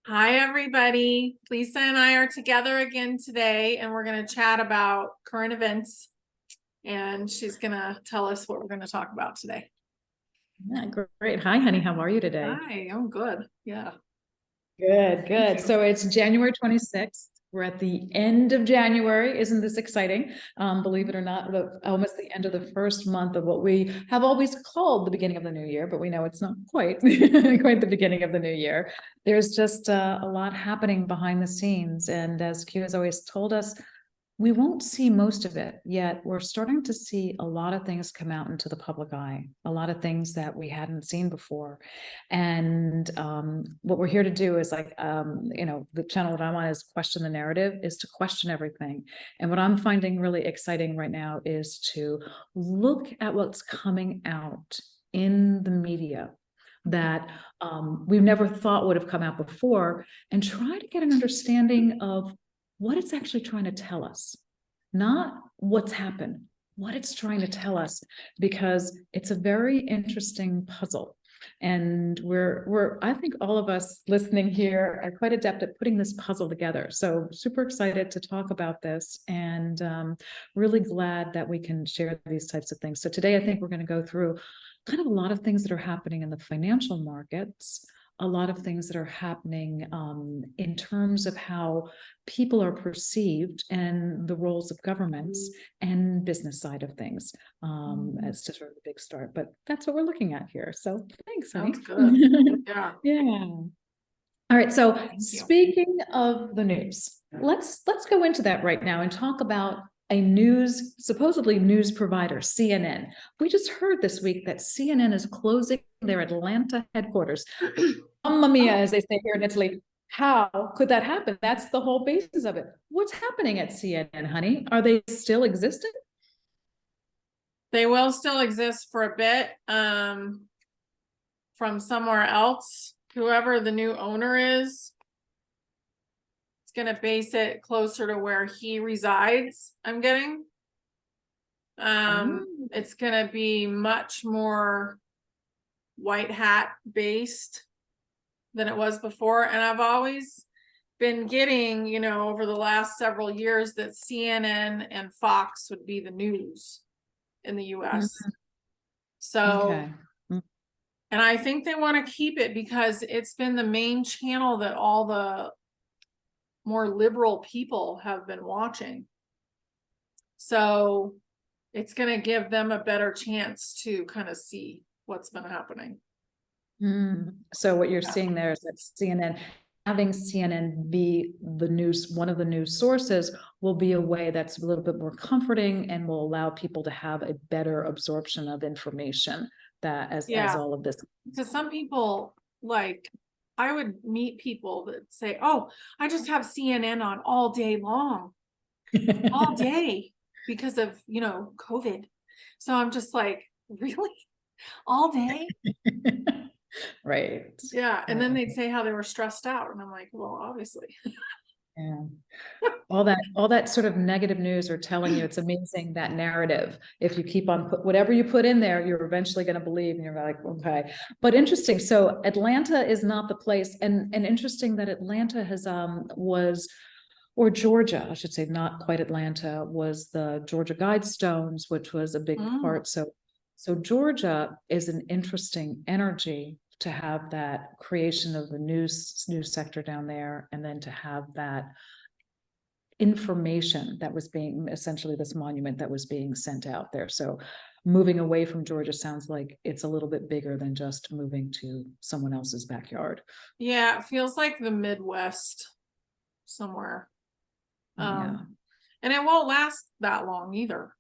Hi, everybody. Lisa and I are together again today, and we're going to chat about current events. And she's going to tell us what we're going to talk about today. Yeah, great. Hi, honey. How are you today? Hi, I'm good. Yeah. Good. So it's January 26th. We're at the end of January. Isn't this exciting? Believe it or not, almost the end of the first month of what we have always called the beginning of the new year, but we know it's not quite quite the beginning of the new year. There's just a lot happening behind the scenes. And as Q has always told us, we won't see most of it yet. We're starting to see a lot of things come out into the public eye, a lot of things that we hadn't seen before. And what we're here to do is the channel that I'm on is question the narrative, is to question everything. And what I'm finding really exciting right now is to look at what's coming out in the media that we've never thought would have come out before, and try to get an understanding of what it's actually trying to tell us, not what's happened, what it's trying to tell us, because it's a very interesting puzzle. And I think all of us listening here are quite adept at putting this puzzle together. So super excited to talk about this, and really glad that we can share these types of things. So today, I think we're going to go through kind of a lot of things that are happening in the financial markets, a lot of things that are happening in terms of how people are perceived and the roles of governments and business side of things. As just sort of a big start, but that's what we're looking at here. So thanks, honey. Sounds good. Yeah. Yeah. All right. So Thank you. speaking of the news, let's go into that right now and talk about supposedly news provider, CNN. We just heard this week that CNN is closing their Atlanta headquarters. Mamma mia, as they say here in Italy. How could that happen? That's the whole basis of it. What's happening at CNN, honey? Are they still existing? They will still exist for a bit from somewhere else. Whoever the new owner is going to base it closer to where he resides, I'm getting. It's going to be much more white hat based than it was before. And I've always been getting, over the last several years, that CNN and Fox would be the news in the US. So, okay. And I think they want to keep it because it's been the main channel that all the more liberal people have been watching. So it's going to give them a better chance to kind of see what's been happening. So what you're seeing there is that having CNN be the news, one of the news sources, will be a way that's a little bit more comforting and will allow people to have a better absorption of information as all of this. Because some people, like, I would meet people that say, oh, I just have CNN on all day long, all day, because of, COVID. So I'm just like, really? All day? Right. Yeah. And then they'd say how they were stressed out. And I'm like, well, obviously. Yeah. All that sort of negative news are telling you, it's amazing, that narrative. If you keep on whatever you put in there, you're eventually going to believe, and you're like, okay. But interesting. So Atlanta is not the place, and interesting that Atlanta has or Georgia, I should say, not quite Atlanta, was the Georgia Guidestones, which was a big part. So Georgia is an interesting energy to have that creation of the news sector down there, and then to have that information that was being, essentially this monument that was being sent out there. So moving away from Georgia sounds like it's a little bit bigger than just moving to someone else's backyard. Yeah, it feels like the Midwest somewhere. And it won't last that long either.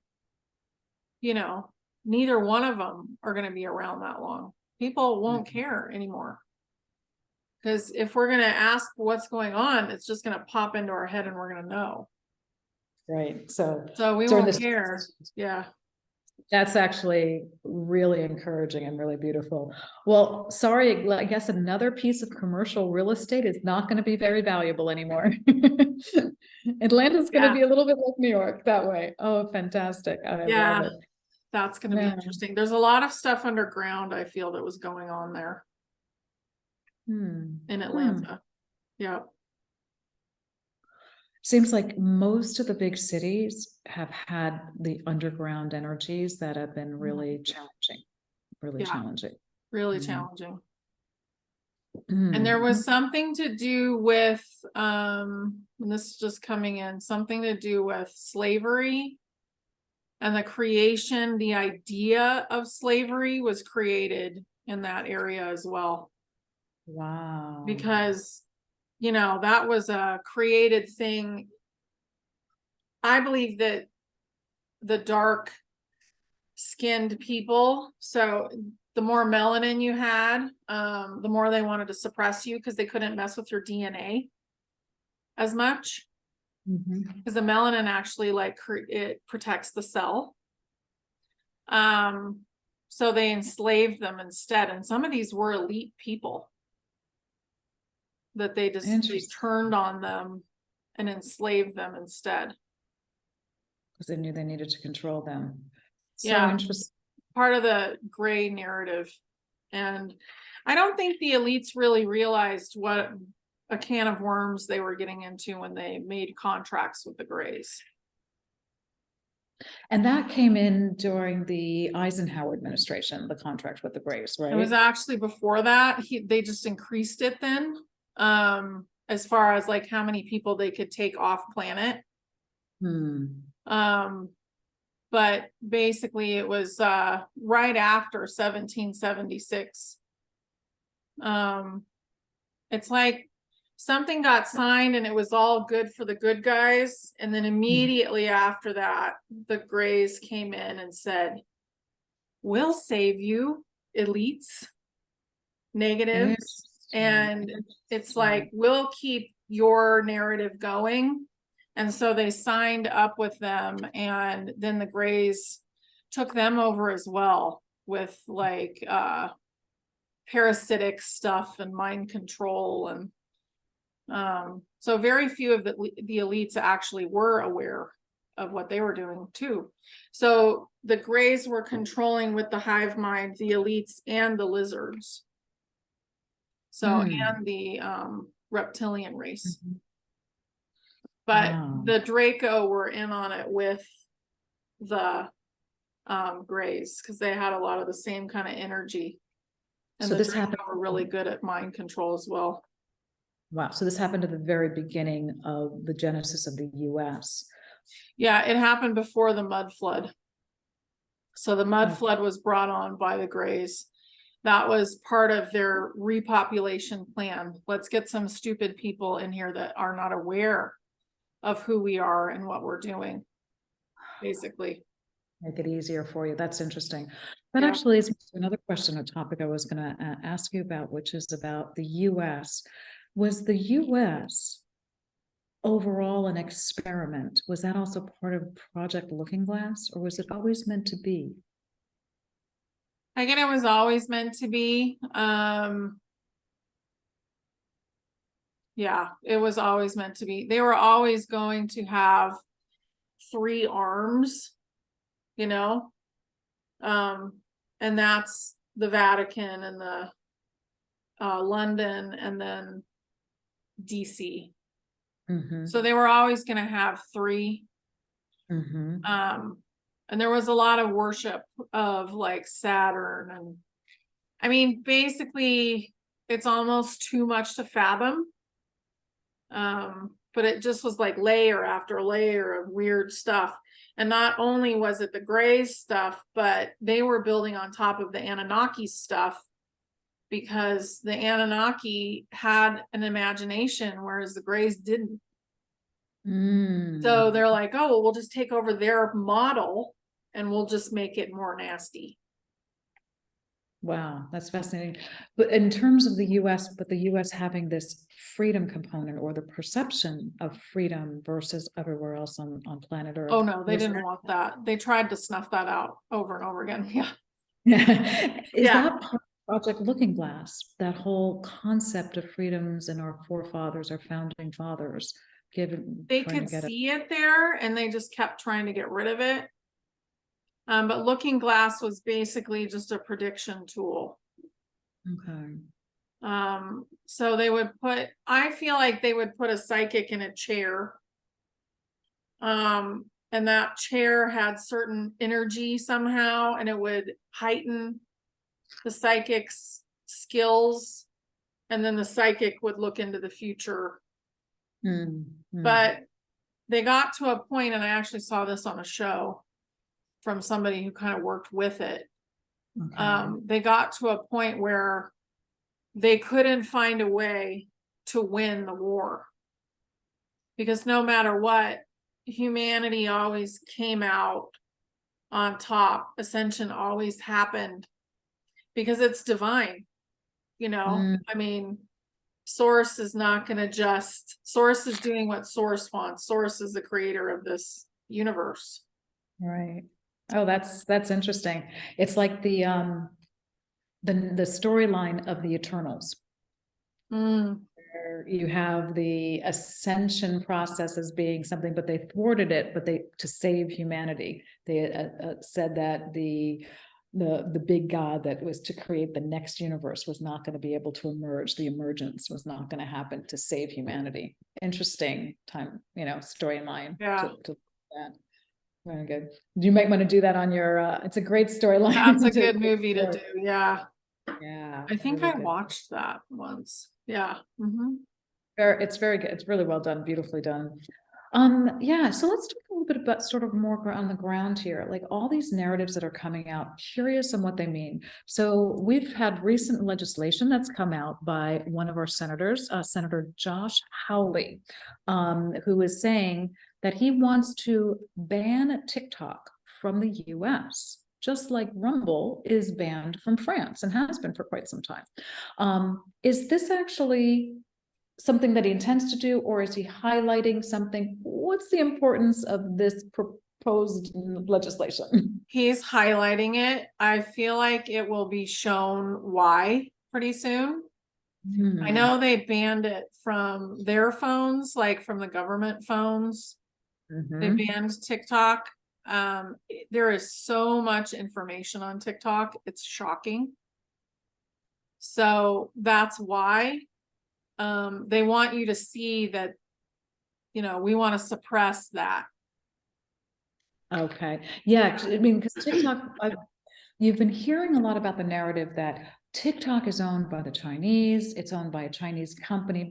Neither one of them are going to be around that long. People won't care anymore. Because if we're going to ask what's going on, it's just going to pop into our head and we're going to know. Right. So we won't care. Yeah. That's actually really encouraging and really beautiful. Well, sorry, I guess another piece of commercial real estate is not going to be very valuable anymore. Atlanta's going to be a little bit like New York that way. Oh, fantastic. I love it. That's going to be interesting. There's a lot of stuff underground, I feel, that was going on there in Atlanta. Yeah. Seems like most of the big cities have had the underground energies that have been really challenging, really Yeah. challenging. Really Mm. challenging. And there was something to do with, and this is just coming in, something to do with slavery and the creation, the idea of slavery was created in that area as well. Wow. Because, you know, that was a created thing. I believe that the dark skinned people, so the more melanin you had, the more they wanted to suppress you because they couldn't mess with your DNA as much. Because the melanin actually like it protects the cell. So they enslaved them instead, and some of these were elite people that they turned on them and enslaved them instead. Because they knew they needed to control them. So Yeah. interesting. Part of the gray narrative. And I don't think the elites really realized what a can of worms they were getting into when they made contracts with the grays. And that came in during the Eisenhower administration, the contract with the Grays, right? It was actually before that. They just increased it then, as far as like how many people they could take off planet. But basically it was right after 1776. It's like something got signed and it was all good for the good guys, and then immediately after that the Grays came in and said, we'll save you, elites, negatives. And it's like, we'll keep your narrative going. And so they signed up with them, and then the Grays took them over as well with like parasitic stuff and mind control. And so very few of the elites actually were aware of what they were doing too. So the Grays were controlling with the hive mind the elites and the lizards. So and the reptilian race. But the Draco were in on it with the Grays because they had a lot of the same kind of energy. And so this happened. Were really good at mind control as well. Wow. So this happened at the very beginning of the genesis of the US. Yeah, it happened before the mud flood. So the mud flood was brought on by the Grays. That was part of their repopulation plan. Let's get some stupid people in here that are not aware of who we are and what we're doing, basically. Make it easier for you. That's interesting. That actually leads me to another question, a topic I was going to ask you about, which is about the US. Was the US overall an experiment? Was that also part of Project Looking Glass, or was it always meant to be? Again, it was always meant to be. Yeah, it was always meant to be. They were always going to have 3 arms, you know, and that's the Vatican and the London and then DC. So they were always going to have 3. And there was a lot of worship of like Saturn, and I mean, basically it's almost too much to fathom. But it just was like layer after layer of weird stuff. And not only was it the Grays stuff, but they were building on top of the Anunnaki stuff, because the Anunnaki had an imagination, whereas the Grays didn't. So they're like, oh, well, we'll just take over their model and we'll just make it more nasty. Wow, that's fascinating. But in terms of the US, but the US having this freedom component, or the perception of freedom versus everywhere else on planet Earth. Oh no, they didn't want that. They tried to snuff that out over and over again. Yeah. Is that part of Project Looking Glass, that whole concept of freedoms and our forefathers, our founding fathers, they could see it there and they just kept trying to get rid of it. But Looking Glass was basically just a prediction tool. Okay. So they would I feel like they would put a psychic in a chair. And that chair had certain energy somehow, and it would heighten the psychic's skills. And then the psychic would look into the future. But they got to a point, and I actually saw this on a show from somebody who kind of worked with it. Okay. They got to a point where they couldn't find a way to win the war, because no matter what, humanity always came out on top. Ascension always happened because it's divine, I mean, Source is not going to Source is doing what Source wants. Source is the creator of this universe. Right. Oh, that's interesting. It's like the storyline of the Eternals. Where you have the ascension process as being something, but they thwarted it, but to save humanity. They said that the big God that was to create the next universe was not going to be able to emerge. The emergence was not going to happen to save humanity. Interesting time, storyline. Yeah. To that. Very good. You might want to do that on your, it's a great storyline. That's a good movie to do. Yeah. Yeah. I think really I good. watched that once. Yeah. It's very good. It's really well done, beautifully done. Yeah, so let's talk a little bit about sort of more on the ground here, like all these narratives that are coming out, curious on what they mean. So we've had recent legislation that's come out by one of our senators, Senator Josh Hawley, who is saying that he wants to ban TikTok from the US, just like Rumble is banned from France and has been for quite some time. Is this actually something that he intends to do, or is he highlighting something? What's the importance of this proposed legislation? He's highlighting it. I feel like it will be shown why pretty soon. I know they banned it from their phones, like from the government phones. They banned TikTok. There is so much information on TikTok. It's shocking. So that's why they want you to see that, we want to suppress that. Okay. Yeah. I mean, because TikTok, you've been hearing a lot about the narrative that TikTok is owned by the Chinese. It's owned by a Chinese company,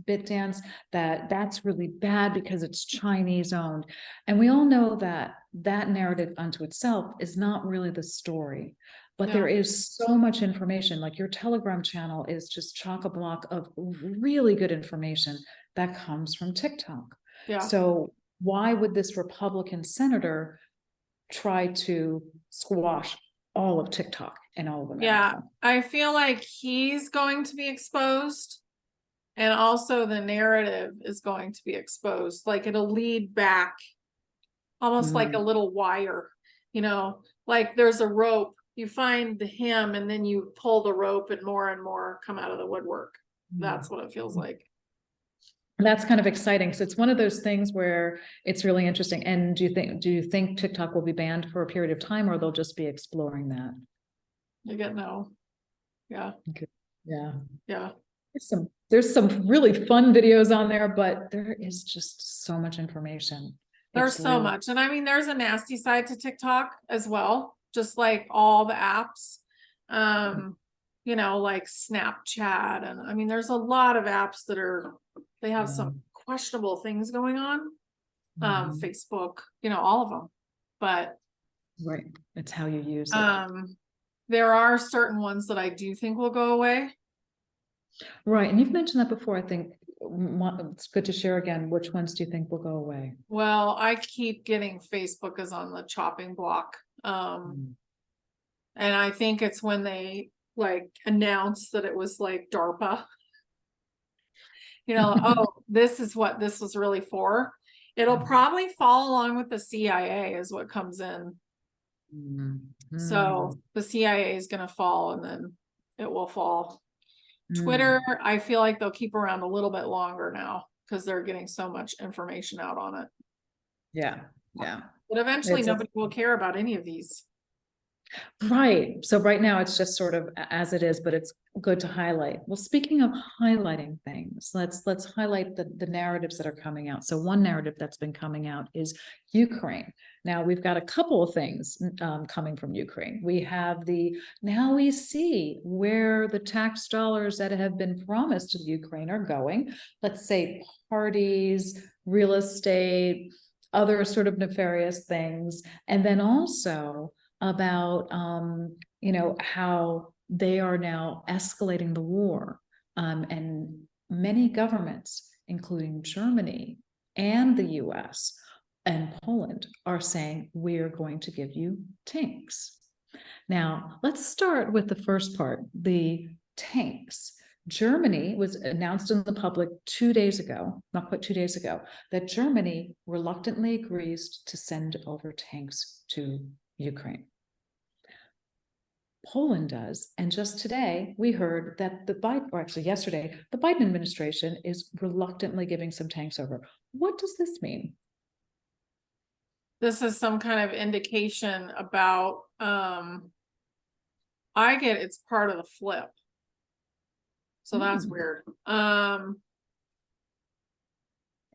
BitDance, that's really bad because it's Chinese owned. And we all know that narrative unto itself is not really the story. But there is so much information, like your Telegram channel is just chock-a-block of really good information that comes from TikTok. Yeah. So why would this Republican senator try to squash all of TikTok and all of America? Yeah, I feel like he's going to be exposed, and also the narrative is going to be exposed. Like it'll lead back almost like a little wire, like there's a rope. You find him and then you pull the rope and more come out of the woodwork. That's what it feels like. That's kind of exciting. So it's one of those things where it's really interesting. And do you think TikTok will be banned for a period of time, or they'll just be exploring that? You get no. Yeah. Okay. Yeah. Yeah. There's some really fun videos on there, but there is just so much information. There's so much. And I mean, there's a nasty side to TikTok as well, just like all the apps, like Snapchat. And I mean, there's a lot of apps that they have some questionable things going on. Facebook, all of them. But right, it's how you use it. There are certain ones that I do think will go away. Right, and you've mentioned that before. I think it's good to share again. Which ones do you think will go away? Well, I keep getting Facebook is on the chopping block. And I think it's when they announced that it was like DARPA. Oh, this is what this was really for. It'll probably fall along with the CIA is what comes in. So the CIA is going to fall, and then it will fall. Twitter, I feel like they'll keep around a little bit longer now because they're getting so much information out on it. Yeah. But eventually nobody will care about any of these. Right. So right now it's just sort of as it is, but it's good to highlight. Well, speaking of highlighting things, let's highlight the narratives that are coming out. So one narrative that's been coming out is Ukraine. Now we've got a couple of things coming from Ukraine. We have now we see where the tax dollars that have been promised to the Ukraine are going. Let's say parties, real estate, other sort of nefarious things. And then also about how they are now escalating the war, and many governments, including Germany and the US and Poland, are saying we're going to give you tanks. Now let's start with the first part, the tanks. Germany was announced in the public 2 days ago, not quite 2 days ago, that Germany reluctantly agrees to send over tanks to Ukraine. Poland does. And just today, we heard that yesterday, the Biden administration is reluctantly giving some tanks over. What does this mean? This is some kind of indication about, I get it's part of the flip. So that's weird.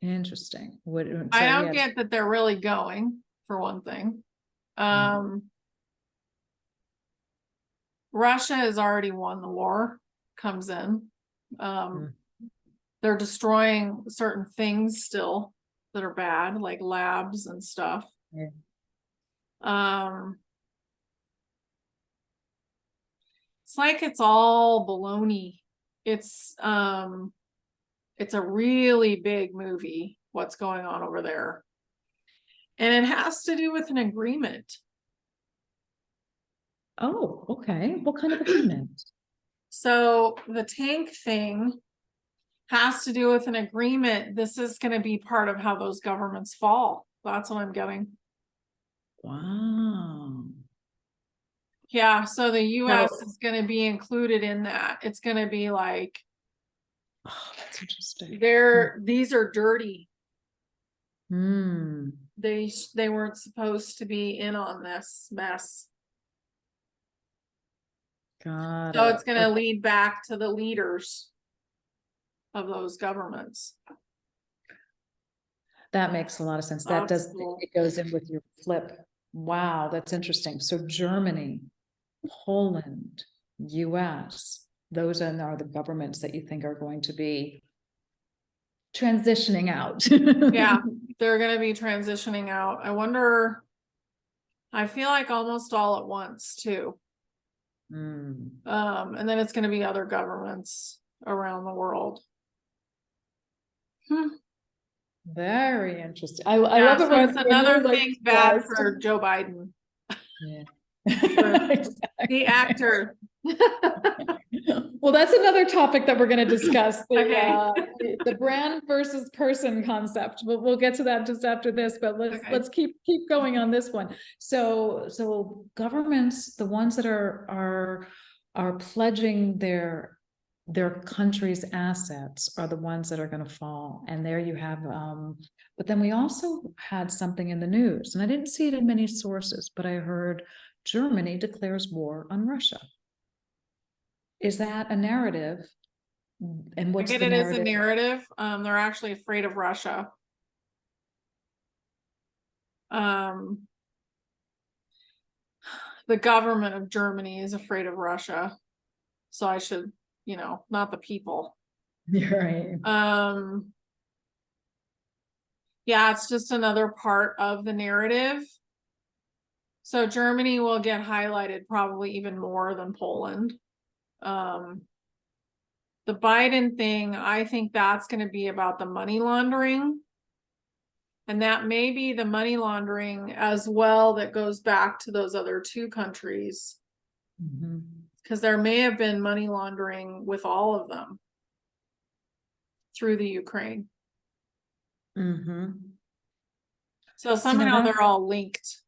Interesting. I don't get that they're really going, for one thing. Russia has already won the war, comes in. They're destroying certain things still that are bad, like labs and stuff. Yeah. It's like it's all baloney. It's a really big movie, what's going on over there. And it has to do with an agreement. Oh, okay. What kind of agreement? So the tank thing has to do with an agreement. This is going to be part of how those governments fall. That's what I'm getting. Wow. Yeah, so the US is going to be included in that. It's going to be like, oh, that's interesting. These are dirty. Hmm. They weren't supposed to be in on this mess. Got So it. it's going to lead back to the leaders of those governments. That makes a lot of sense. That That's does, cool. it goes in with your flip. Wow, that's interesting. So Germany, Poland, US, those are the governments that you think are going to be transitioning out. Yeah, they're going to be transitioning out. I wonder, I feel like almost all at once too. And then it's going to be other governments around the world. Very interesting. I love it So when it's another like, thing bad for Joe Biden. Yeah. The actor. Well, that's another topic that we're going to discuss, Okay. the brand versus person concept. We'll get to that just after this, but let's keep going on this one. So governments, the ones that are pledging their country's assets, are the ones that are going to fall. And there you have, but then we also had something in the news, and I didn't see it in many sources, but I heard Germany declares war on Russia. Is that a narrative? And what's the narrative? It is a narrative. They're actually afraid of Russia. The government of Germany is afraid of Russia. So I should, not the people. You're right. Yeah, it's just another part of the narrative. So Germany will get highlighted probably even more than Poland. The Biden thing, I think that's going to be about the money laundering. And that may be the money laundering as well that goes back to those other two countries. Because there may have been money laundering with all of them through the Ukraine. So somehow they're all linked.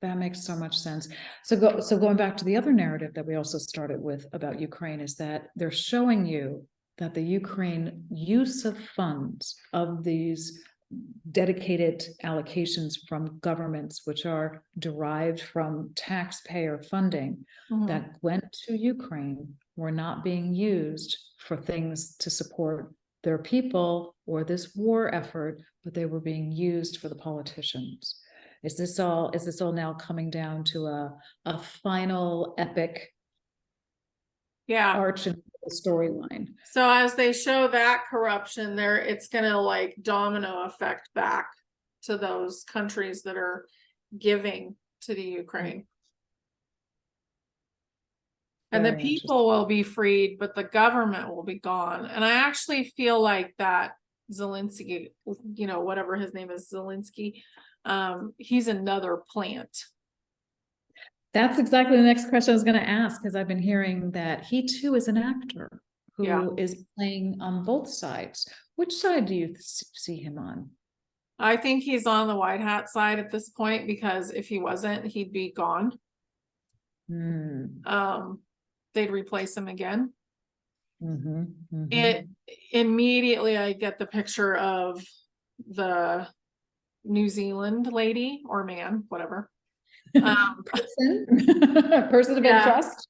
That makes so much sense. So going back to the other narrative that we also started with about Ukraine, is that they're showing you that the Ukraine use of funds of these dedicated allocations from governments, which are derived from taxpayer funding Mhm. that went to Ukraine, were not being used for things to support their people or this war effort, but they were being used for the politicians. Is this all now coming down to a final epic Yeah. arch in the storyline? So as they show that corruption there, it's gonna like domino effect back to those countries that are giving to the Ukraine. And the Very people will be freed, but the government will be gone. And I actually feel like that Zelensky, you know, whatever his name is, Zelensky, he's another plant. That's exactly the next question I was going to ask, because I've been hearing that he too is an actor who is playing on both sides. Which side do you see him on? I think he's on the white hat side at this point, because if he wasn't, he'd be gone. They'd replace him again. It immediately, I get the picture of the New Zealand lady or man, whatever. Person of interest.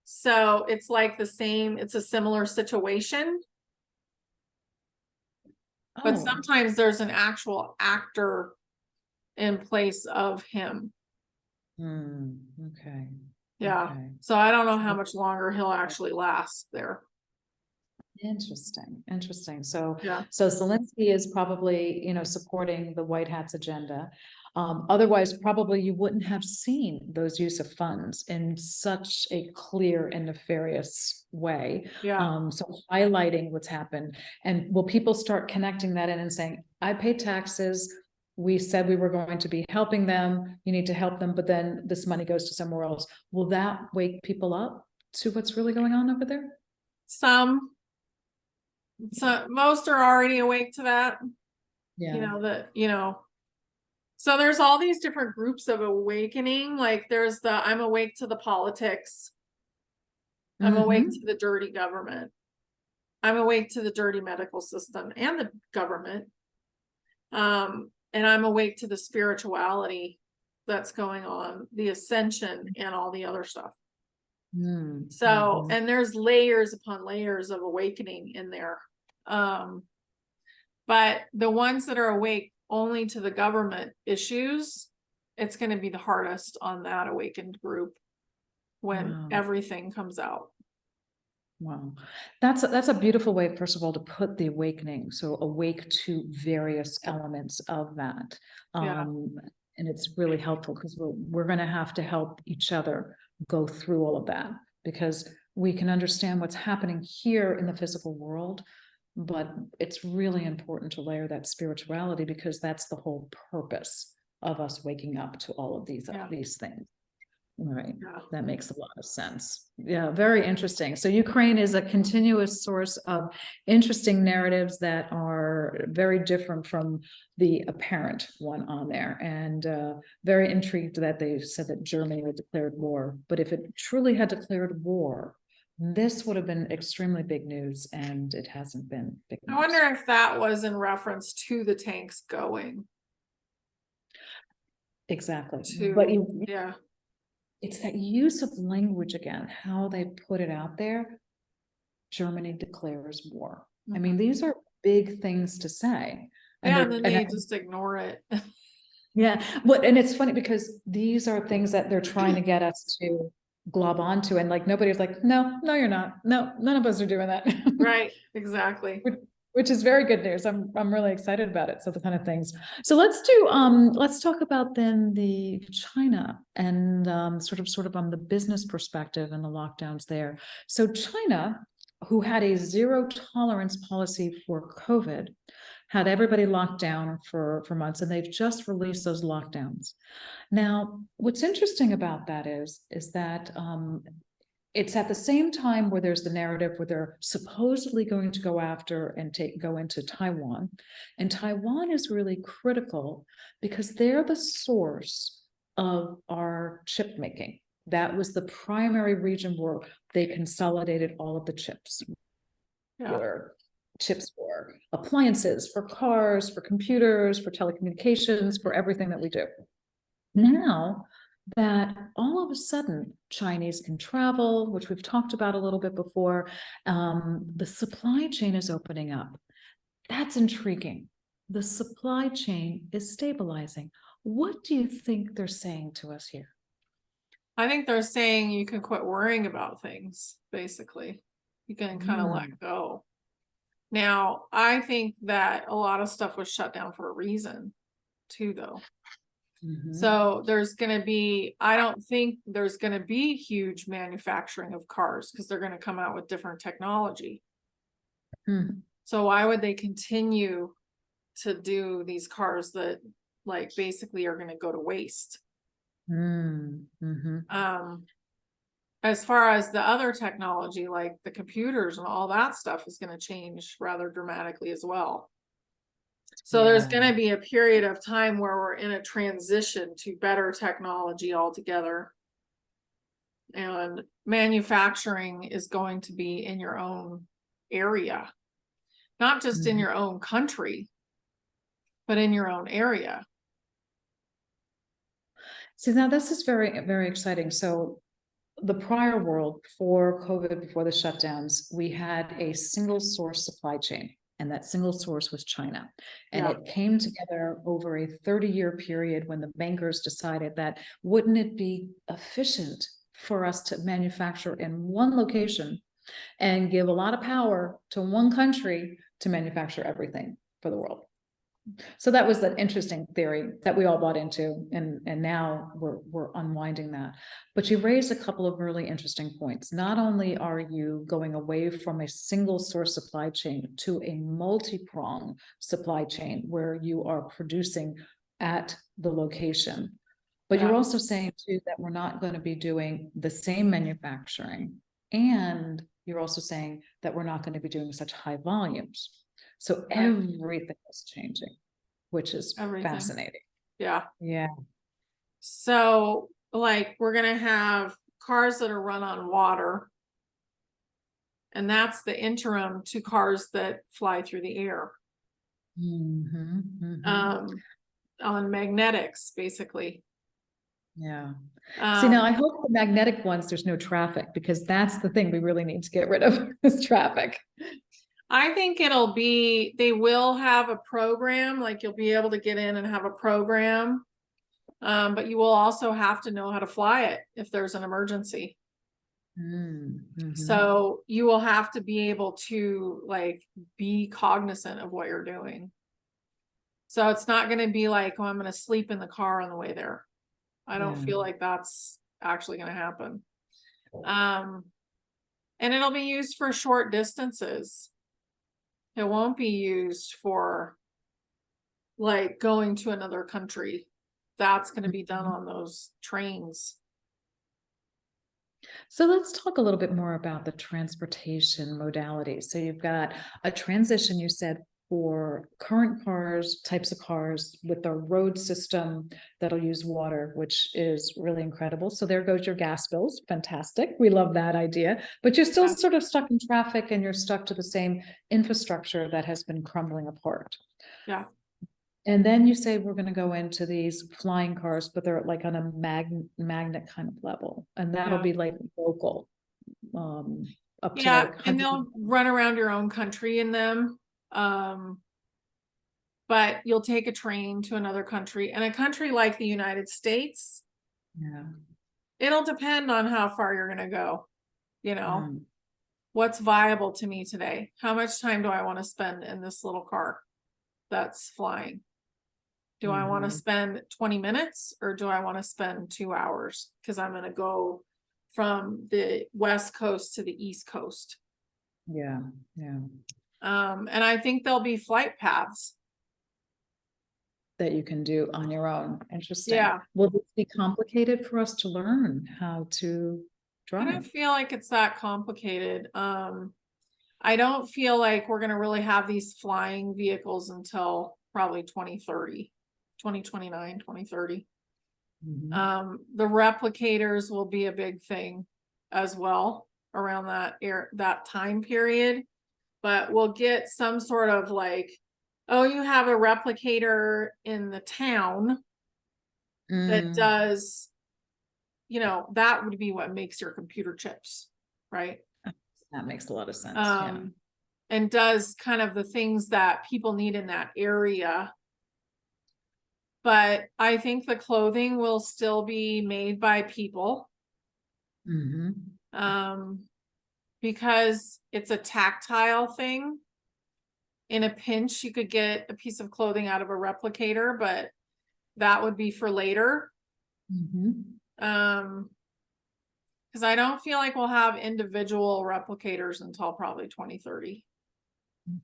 So it's like it's a similar situation. But sometimes there's an actual actor in place of him. Okay. Yeah. Okay. So I don't know how much longer he'll actually last there. Interesting. So, yeah. So Zelensky is probably, supporting the White Hat's agenda. Otherwise, probably you wouldn't have seen those use of funds in such a clear and nefarious way. Yeah. So highlighting what's happened, and will people start connecting that in and saying, I pay taxes. We said we were going to be helping them. You need to help them, but then this money goes to somewhere else. Will that wake people up to what's really going on over there? So most are already awake to that. Yeah. So there's all these different groups of awakening. Like there's I'm awake to the politics. I'm awake to the dirty government. I'm awake to the dirty medical system and the government. And I'm awake to the spirituality that's going on, the ascension and all the other stuff. So, and there's layers upon layers of awakening in there. But the ones that are awake only to the government issues, it's going to be the hardest on that awakened group when everything comes out. Wow. That's a beautiful way, first of all, to put the awakening. So awake to various elements of that. And it's really helpful because we're going to have to help each other go through all of that, because we can understand what's happening here in the physical world, but it's really important to layer that spirituality, because that's the whole purpose of us waking up to all of these things. Right. That makes a lot of sense. Yeah, very interesting. So Ukraine is a continuous source of interesting narratives that are very different from the apparent one on there. And very intrigued that they said that Germany had declared war. But if it truly had declared war, this would have been extremely big news, and it hasn't been big news. I wonder if that was in reference to the tanks going. Exactly. But it's that use of language again, how they put it out there. Germany declares war. I mean, these are big things to say. And then they just ignore it. Yeah. And it's funny because these are things that they're trying to get us to glob onto. And like, nobody's like, no, you're not. No, none of us are doing that. Right. Exactly. Which is very good news. I'm really excited about it. So the kind of things. So let's talk about then the China and sort of on the business perspective and the lockdowns there. So China, who had a zero tolerance policy for COVID, had everybody locked down for months, and they've just released those lockdowns. Now, what's interesting about that is that it's at the same time where there's the narrative where they're supposedly going to go after and go into Taiwan. And Taiwan is really critical because they're the source of our chip making. That was the primary region where they consolidated all of the chips. chips for appliances, for cars, for computers, for telecommunications, for everything that we do. Now that all of a sudden Chinese can travel, which we've talked about a little bit before, the supply chain is opening up. That's intriguing. The supply chain is stabilizing. What do you think they're saying to us here? I think they're saying you can quit worrying about things, basically. You can kind of let go. Now, I think that a lot of stuff was shut down for a reason too, though. So there's going to be, I don't think there's going to be huge manufacturing of cars because they're going to come out with different technology. So why would they continue to do these cars that like basically are going to go to waste? As far as the other technology, like the computers and all that stuff is going to change rather dramatically as well. So there's going to be a period of time where we're in a transition to better technology altogether. And manufacturing is going to be in your own area, not just in your own country, but in your own area. So now this is very, very exciting. So the prior world, before COVID, before the shutdowns, we had a single source supply chain. And that single source was China. And it came together over a 30-year period when the bankers decided that wouldn't it be efficient for us to manufacture in one location and give a lot of power to one country to manufacture everything for the world. So that was an interesting theory that we all bought into, and now we're unwinding that. But you raised a couple of really interesting points. Not only are you going away from a single source supply chain to a multi-pronged supply chain where you are producing at the location, but you're also saying too that we're not going to be doing the same manufacturing, and you're also saying that we're not going to be doing such high volumes. So everything is changing, which is fascinating. Yeah. Yeah. So like we're going to have cars that are run on water. And that's the interim to cars that fly through the air. On magnetics, basically. Yeah. See, now I hope the magnetic ones, there's no traffic, because that's the thing we really need to get rid of is traffic. I think it'll be, they will have a program, like you'll be able to get in and have a program. But you will also have to know how to fly it if there's an emergency. So you will have to be able to like be cognizant of what you're doing. So it's not going to be like, oh, I'm going to sleep in the car on the way there. I don't feel like that's actually going to happen. And it'll be used for short distances. It won't be used for like going to another country. That's going to be done on those trains. So let's talk a little bit more about the transportation modalities. So you've got a transition, you said, for current cars, types of cars with a road system that'll use water, which is really incredible. So there goes your gas bills. Fantastic. We love that idea. But you're still sort of stuck in traffic and you're stuck to the same infrastructure that has been crumbling apart. Yeah. And then you say we're going to go into these flying cars, but they're like on a magnet kind of level. And that'll be like local. Up to like and they'll run around your own country in them. But you'll take a train to another country, and a country like the United States, it'll depend on how far you're going to go. You know, what's viable to me today? How much time do I want to spend in this little car that's flying? Do I want to spend 20 minutes or do I want to spend 2 hours? Because I'm going to go from the West Coast to the East Coast. Yeah. And I think there'll be flight paths that you can do on your own. Interesting. Yeah. Will this be complicated for us to learn how to drive? I don't feel like it's that complicated. I don't feel like we're going to really have these flying vehicles until probably 2030, 2029, 2030. The replicators will be a big thing as well around that time period. but we'll get some sort of like, oh, you have a replicator in the town that Mm, does, that would be what makes your computer chips, right? that makes a lot of sense. Yeah. And does kind of the things that people need in that area. But I think the clothing will still be made by people. Because it's a tactile thing. In a pinch, you could get a piece of clothing out of a replicator, but that would be for later. Because I don't feel like we'll have individual replicators until probably 2030.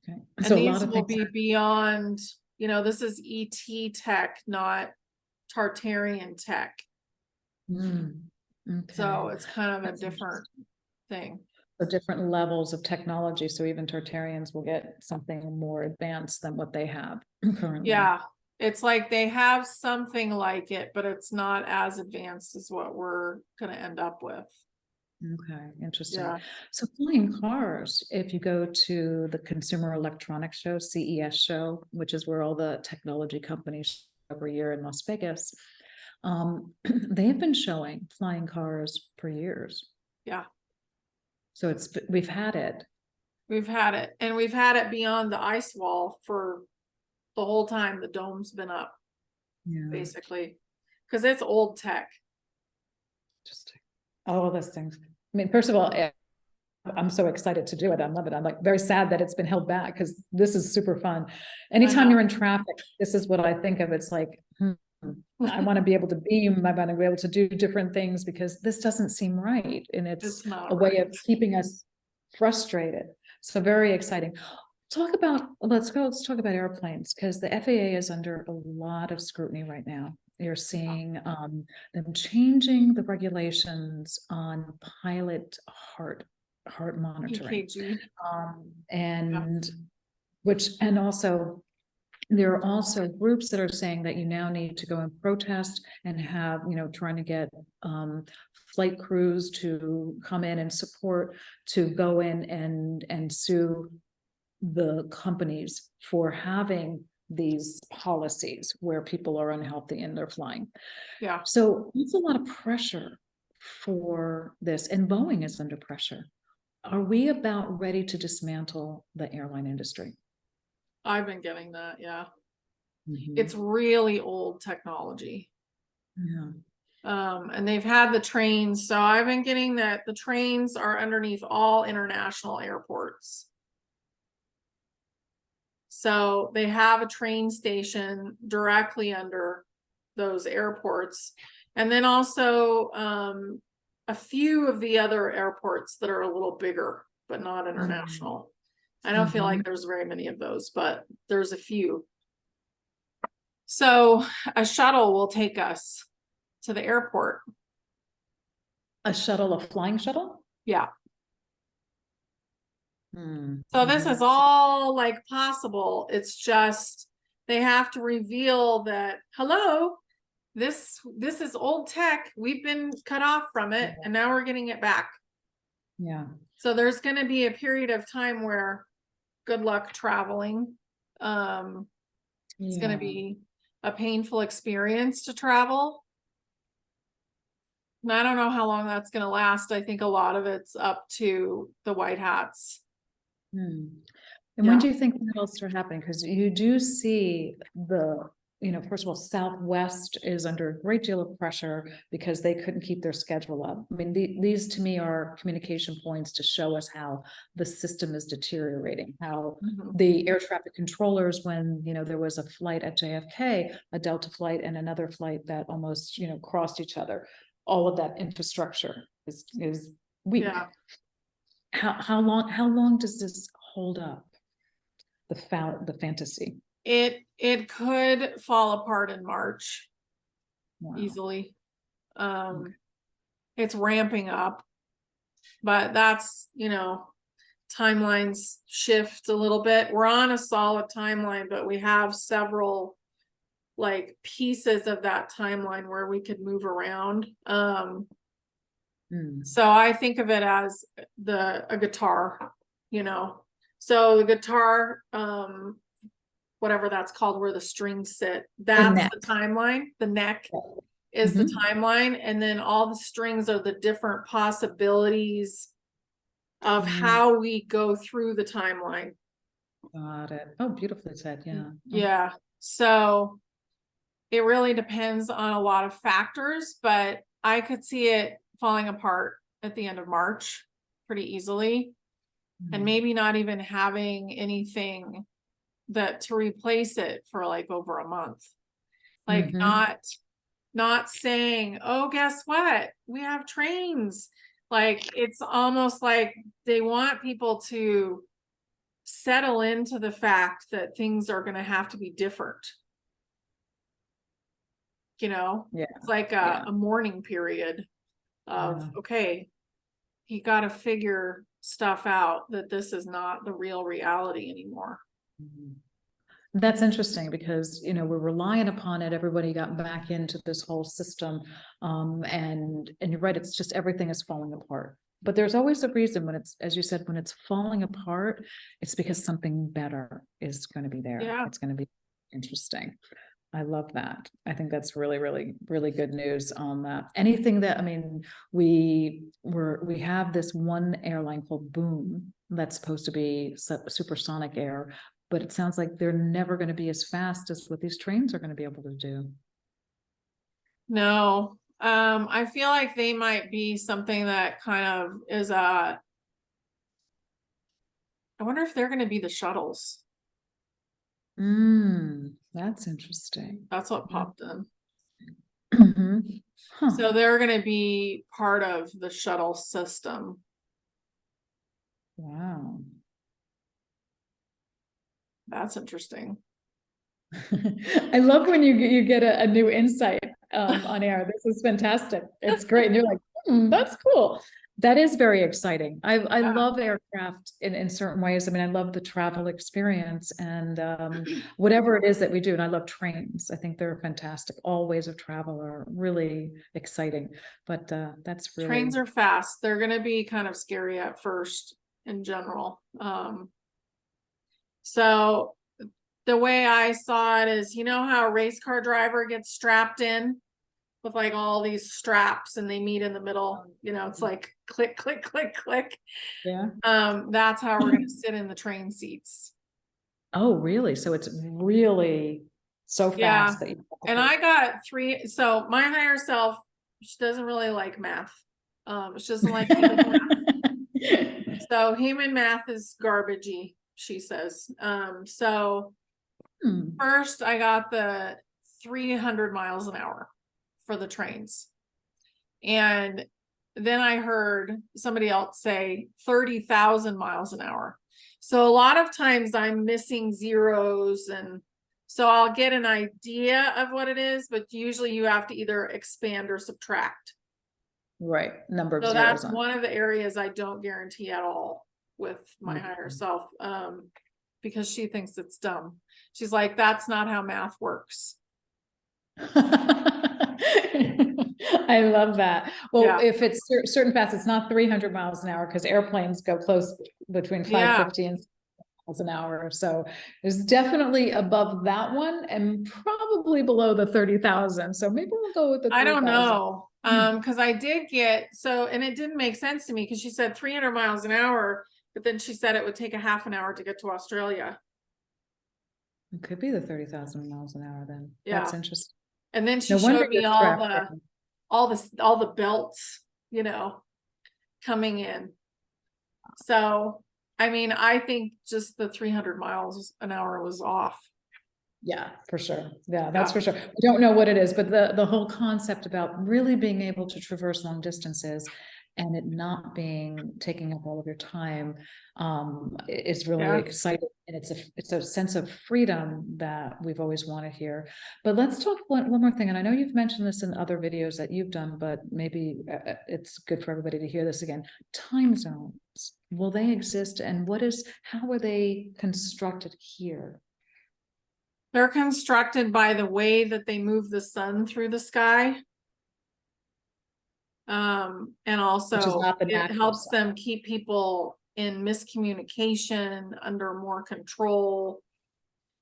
Okay. And So a these lot of will things. be beyond, this is ET tech, not Tartarian tech. Okay. So it's kind of a That's different thing. The different levels of technology. So even Tartarians will get something more advanced than what they have currently. Yeah. It's like they have something like it, but it's not as advanced as what we're going to end up with. Okay, interesting. Yeah. So flying cars, if you go to the Consumer Electronics Show, CES show, which is where all the technology companies every year in Las Vegas, they've been showing flying cars for years. Yeah. So we've had it. We've had it, and we've had it beyond the ice wall for the whole time the dome's been up, basically, because it's old tech. Interesting. All those things. I mean, first of all, I'm so excited to do it. I love it. I'm like very sad that it's been held back because this is super fun. Anytime you're in traffic, this is what I think of. It's like, I want to be able to beam. I want to be able to do different things because this doesn't seem right. And it's not a way right. of keeping us frustrated. So very exciting. Let's talk about airplanes because the FAA is under a lot of scrutiny right now. You're seeing them changing the regulations on pilot heart monitoring. EKG. And also there are also groups that are saying that you now need to go and protest and have, trying to get flight crews to come in and support, to go in and sue the companies for having these policies where people are unhealthy and they're flying. Yeah. So it's a lot of pressure for this, and Boeing is under pressure. Are we about ready to dismantle the airline industry? I've been getting that. Yeah. It's really old technology. Yeah. And they've had the trains. So I've been getting that the trains are underneath all international airports. So they have a train station directly under those airports. And then also a few of the other airports that are a little bigger, but not international. I don't feel like there's very many of those, but there's a few. So a shuttle will take us to the airport. A shuttle, a flying shuttle? Yeah. So this is all like possible. It's just they have to reveal that, hello, this is old tech. We've been cut off from it and now we're getting it back. Yeah. So there's going to be a period of time where good luck traveling. It's going to be a painful experience to travel. And I don't know how long that's going to last. I think a lot of it's up to the white hats. And when do you think that'll start happening? Because you do see first of all, Southwest is under a great deal of pressure because they couldn't keep their schedule up. I mean, these to me are communication points to show us how the system is deteriorating, how the air traffic controllers, when, there was a flight at JFK, a Delta flight and another flight that almost, crossed each other. All of that infrastructure is weak. Yeah. How long does this hold up? The fantasy. It could fall apart in March. Wow. Easily. It's ramping up, but that's, timelines shift a little bit. We're on a solid timeline, but we have several like pieces of that timeline where we could move around. So I think of it as a guitar, So the guitar, whatever that's called, where the strings sit, The that's neck. the timeline. The neck is the Mhm. timeline, and then all the strings are the different possibilities of how we go through the timeline. Got it. Oh, beautifully said. Yeah. Yeah. So it really depends on a lot of factors, but I could see it falling apart at the end of March pretty easily, and maybe not even having anything that to replace it for like over a month. Like Mhm. not saying, oh, guess what? We have trains. Like it's almost like they want people to settle into the fact that things are going to have to be different. Yeah. It's like Yeah. a mourning period of, Yeah. okay, you got to figure stuff out, that this is not the real reality anymore. Mhm. That's interesting because, we're relying upon it. Everybody got back into this whole system. And you're right, it's just everything is falling apart. But there's always a reason when it's, as you said, when it's falling apart, it's because something better is going to be there. Yeah. It's going to be interesting. I love that. I think that's really, really, really good news on that. Anything that, I mean, we have this one airline called Boom that's supposed to be supersonic air, but it sounds like they're never going to be as fast as what these trains are going to be able to do. No, I feel like they might be something that kind of is I wonder if they're going to be the shuttles. That's interesting. That's what popped in. Mhm. Huh. So they're going to be part of the shuttle system. Wow. That's interesting. I love when you get a new insight on air. This is fantastic. It's great. And you're like, that's cool. That is very exciting. I Yeah. love aircraft in certain ways. I mean, I love the travel experience and whatever it is that we do. And I love trains. I think they're fantastic. All ways of travel are really exciting. But that's really Trains are fast. They're going to be kind of scary at first in general. So the way I saw it is, how a race car driver gets strapped in with like all these straps and they meet in the middle, it's like click, click, click, click. yeah. That's how we're going to sit in the train seats. Oh, really? So it's really so Yeah. fast that you And I got 3. So my higher self, she doesn't really like math. She doesn't like human math. So human math is garbagey, she says. So first I got the 300 miles an hour for the trains. And then I heard somebody else say 30,000 miles an hour. So a lot of times I'm missing zeros, and so I'll get an idea of what it is, but usually you have to either expand or subtract. Right. Number of So zeros that's on. one of the areas I don't guarantee at all with my higher self, because she thinks it's dumb. She's like, that's not how math works. I love that. Well, Yeah. if it's certain fast, it's not 300 miles an hour because airplanes go close between 550 and 6 miles an hour. So it's definitely above that one and probably below the 30,000. So maybe we'll go with the I don't 3,000. know. Because I did get and it didn't make sense to me because she said 300 miles an hour, but then she said it would take a half an hour to get to Australia. It could be the 30,000 miles an hour then. Yeah. That's interesting. And then she No wonder showed me you're all trapped. all the belts, coming in. So, I mean, I think just the 300 miles an hour was off. Yeah, for sure. Yeah, that's for sure. We don't know what it is, but the whole concept about really being able to traverse long distances and it not being taking up all of your time is really exciting. And it's a sense of freedom that we've always wanted here. But let's talk one more thing. And I know you've mentioned this in other videos that you've done, but maybe it's good for everybody to hear this again. Time zones, will they exist? And how are they constructed here? They're constructed by the way that they move the sun through the sky. And also Which is not the it natural helps sun. them keep people in miscommunication, under more control.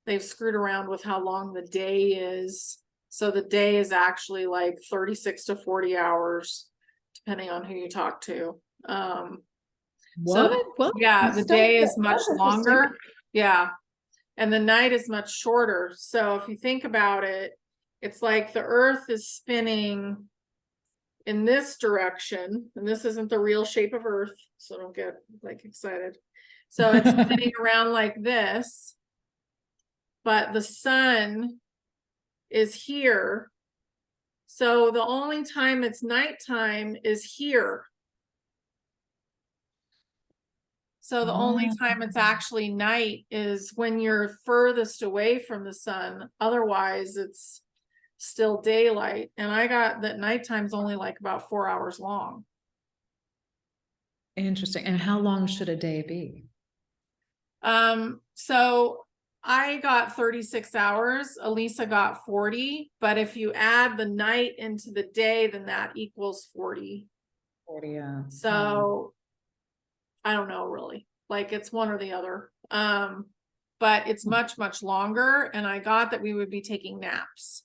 They've screwed around with how long the day is. So the day is actually like 36 to 40 hours, depending on who you talk to. What? Well, Yeah, the still, day is much that's interesting. longer. Yeah. And the night is much shorter. So if you think about it, it's like the earth is spinning in this direction, and this isn't the real shape of earth, so don't get like excited. So it's spinning around like this, but the sun is here. So the only time it's nighttime is here. So the only time it's actually night is when you're furthest away from the sun. Otherwise, it's still daylight. And I got that nighttime's only like about 4 hours long. Interesting. And how long should a day be? So I got 36 hours. Elisa got 40. But if you add the night into the day, then that equals 40. 40, yeah. So I don't know really. Like it's one or the other. But it's much, much longer. And I got that we would be taking naps.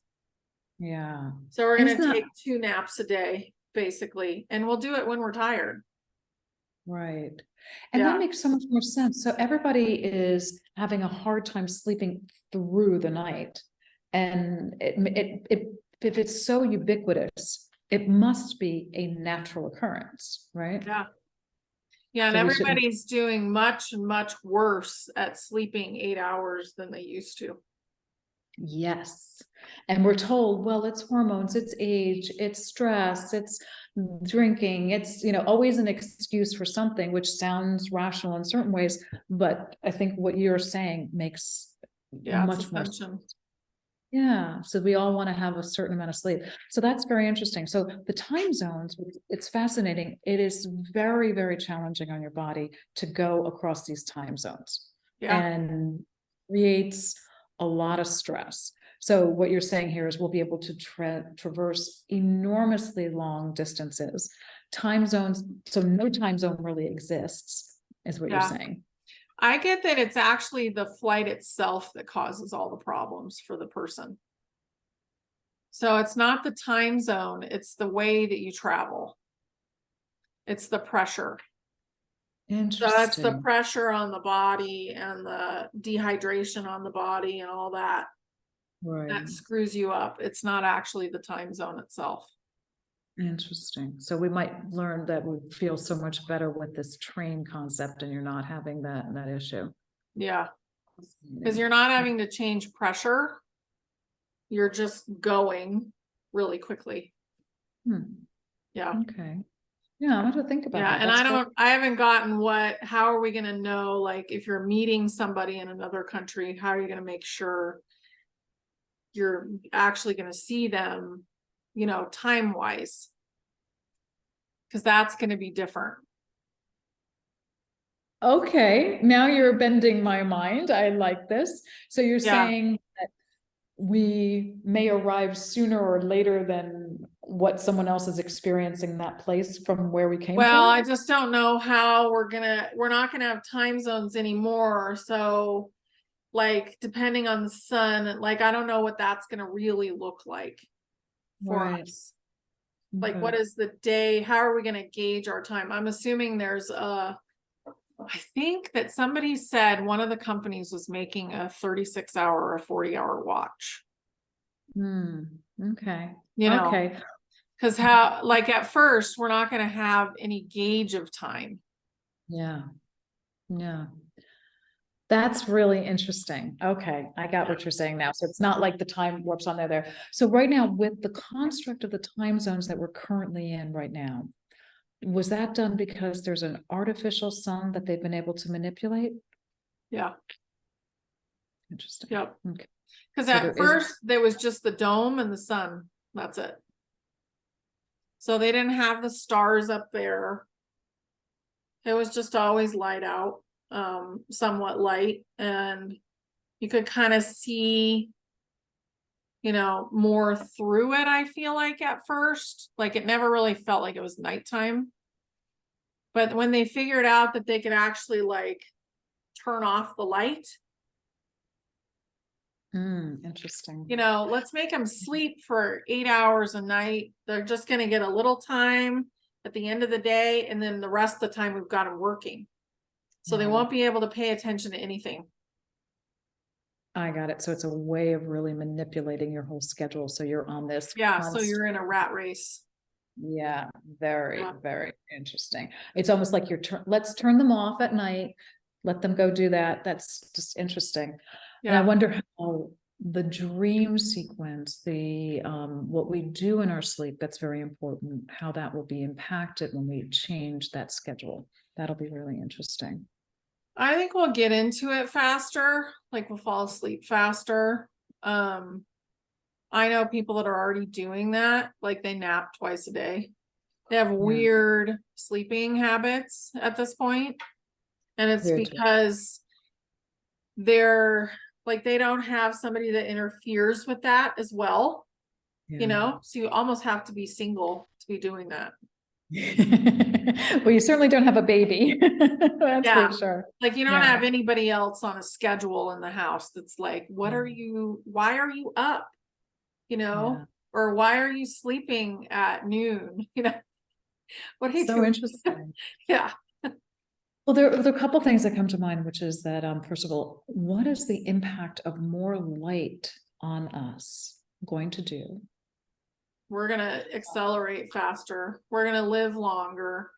Yeah. So we're going to take 2 naps a day, basically. And we'll do it when we're tired. Right. And that makes so much more sense. So everybody is having a hard time sleeping through the night. And if it's so ubiquitous, it must be a natural occurrence, right? Yeah. Yeah, and So everybody's doing much, much worse at sleeping 8 hours than they used to. Yes. And we're told, well, it's hormones, it's age, it's stress, it's drinking, it's, always an excuse for something, which sounds rational in certain ways. But I think what you're saying makes much more sense. Yeah. So we all want to have a certain amount of sleep. So that's very interesting. So the time zones, it's fascinating. It is very, very challenging on your body to go across these time zones. Yeah. And creates a lot of stress. So what you're saying here is we'll be able to traverse enormously long distances. Time zones, so no time zone really exists, is what you're saying. I get that it's actually the flight itself that causes all the problems for the person. So it's not the time zone, it's the way that you travel. It's the pressure. Interesting. So that's the pressure on the body and the dehydration on the body and all that. Right. That screws you up. It's not actually the time zone itself. Interesting. So we might learn that we feel so much better with this train concept, and you're not having that issue. Yeah. Because you're not having to change pressure. You're just going really quickly. Yeah. Okay. Yeah, I'm going to think about that. Yeah, and I haven't gotten how are we going to know, like, if you're meeting somebody in another country, how are you going to make sure you're actually going to see them, time wise? Because that's going to be different. Okay, now you're bending my mind. I like this. So you're saying that we may arrive sooner or later than what someone else is experiencing that place from where we came from? Well, I just don't know how we're not gonna have time zones anymore. So like, depending on the sun, like, I don't know what that's gonna really look like for us. Like, what is the day? How are we gonna gauge our time? I'm assuming I think that somebody said one of the companies was making a 36-hour or a 40-hour watch. Okay. Okay. Because like at first, we're not going to have any gauge of time. Yeah. That's really interesting. Okay, I got what you're saying now. So it's not like the time warps on there. So right now, with the construct of the time zones that we're currently in right now, was that done because there's an artificial sun that they've been able to manipulate? Yeah. Interesting. Yep. Okay. Because at first there was just the dome and the sun. That's it. So they didn't have the stars up there. It was just always light out, somewhat light, and you could kind of see, more through it. I feel like at first, like it never really felt like it was nighttime. But when they figured out that they could actually like turn off the light, Interesting. you know, let's make them sleep for 8 hours a night. They're just going to get a little time at the end of the day. And then the rest of the time we've got them working. So they Yeah. won't be able to pay attention to anything. I got it. So it's a way of really manipulating your whole schedule. So you're on this Yeah. So constant. you're in a rat race. Yeah, very, Yeah. very interesting. It's almost like let's turn them off at night, let them go do that. That's just interesting. And I Yeah. wonder how the dream sequence, the what we do in our sleep, that's very important, how that will be impacted when we change that schedule. That'll be really interesting. I think we'll get into it faster. Like we'll fall asleep faster. I know people that are already doing that. Like they nap twice a day. They have weird sleeping habits at this point. And it's Weird too. because they're like, they don't have somebody that interferes with that as well, you Yeah. know? So you almost have to be single to be doing that. Well, you certainly don't have a baby. That's Yeah. for sure. Like you don't Yeah. have anybody else on a schedule in the house that's like, what are you, why are you up? You know, Yeah. or why are you sleeping at noon? You know, what are you So doing? interesting. Yeah. Well, there are a couple things that come to mind, which is that, first of all, what is the impact of more light on us going to do? We're going to accelerate faster. We're going to live longer.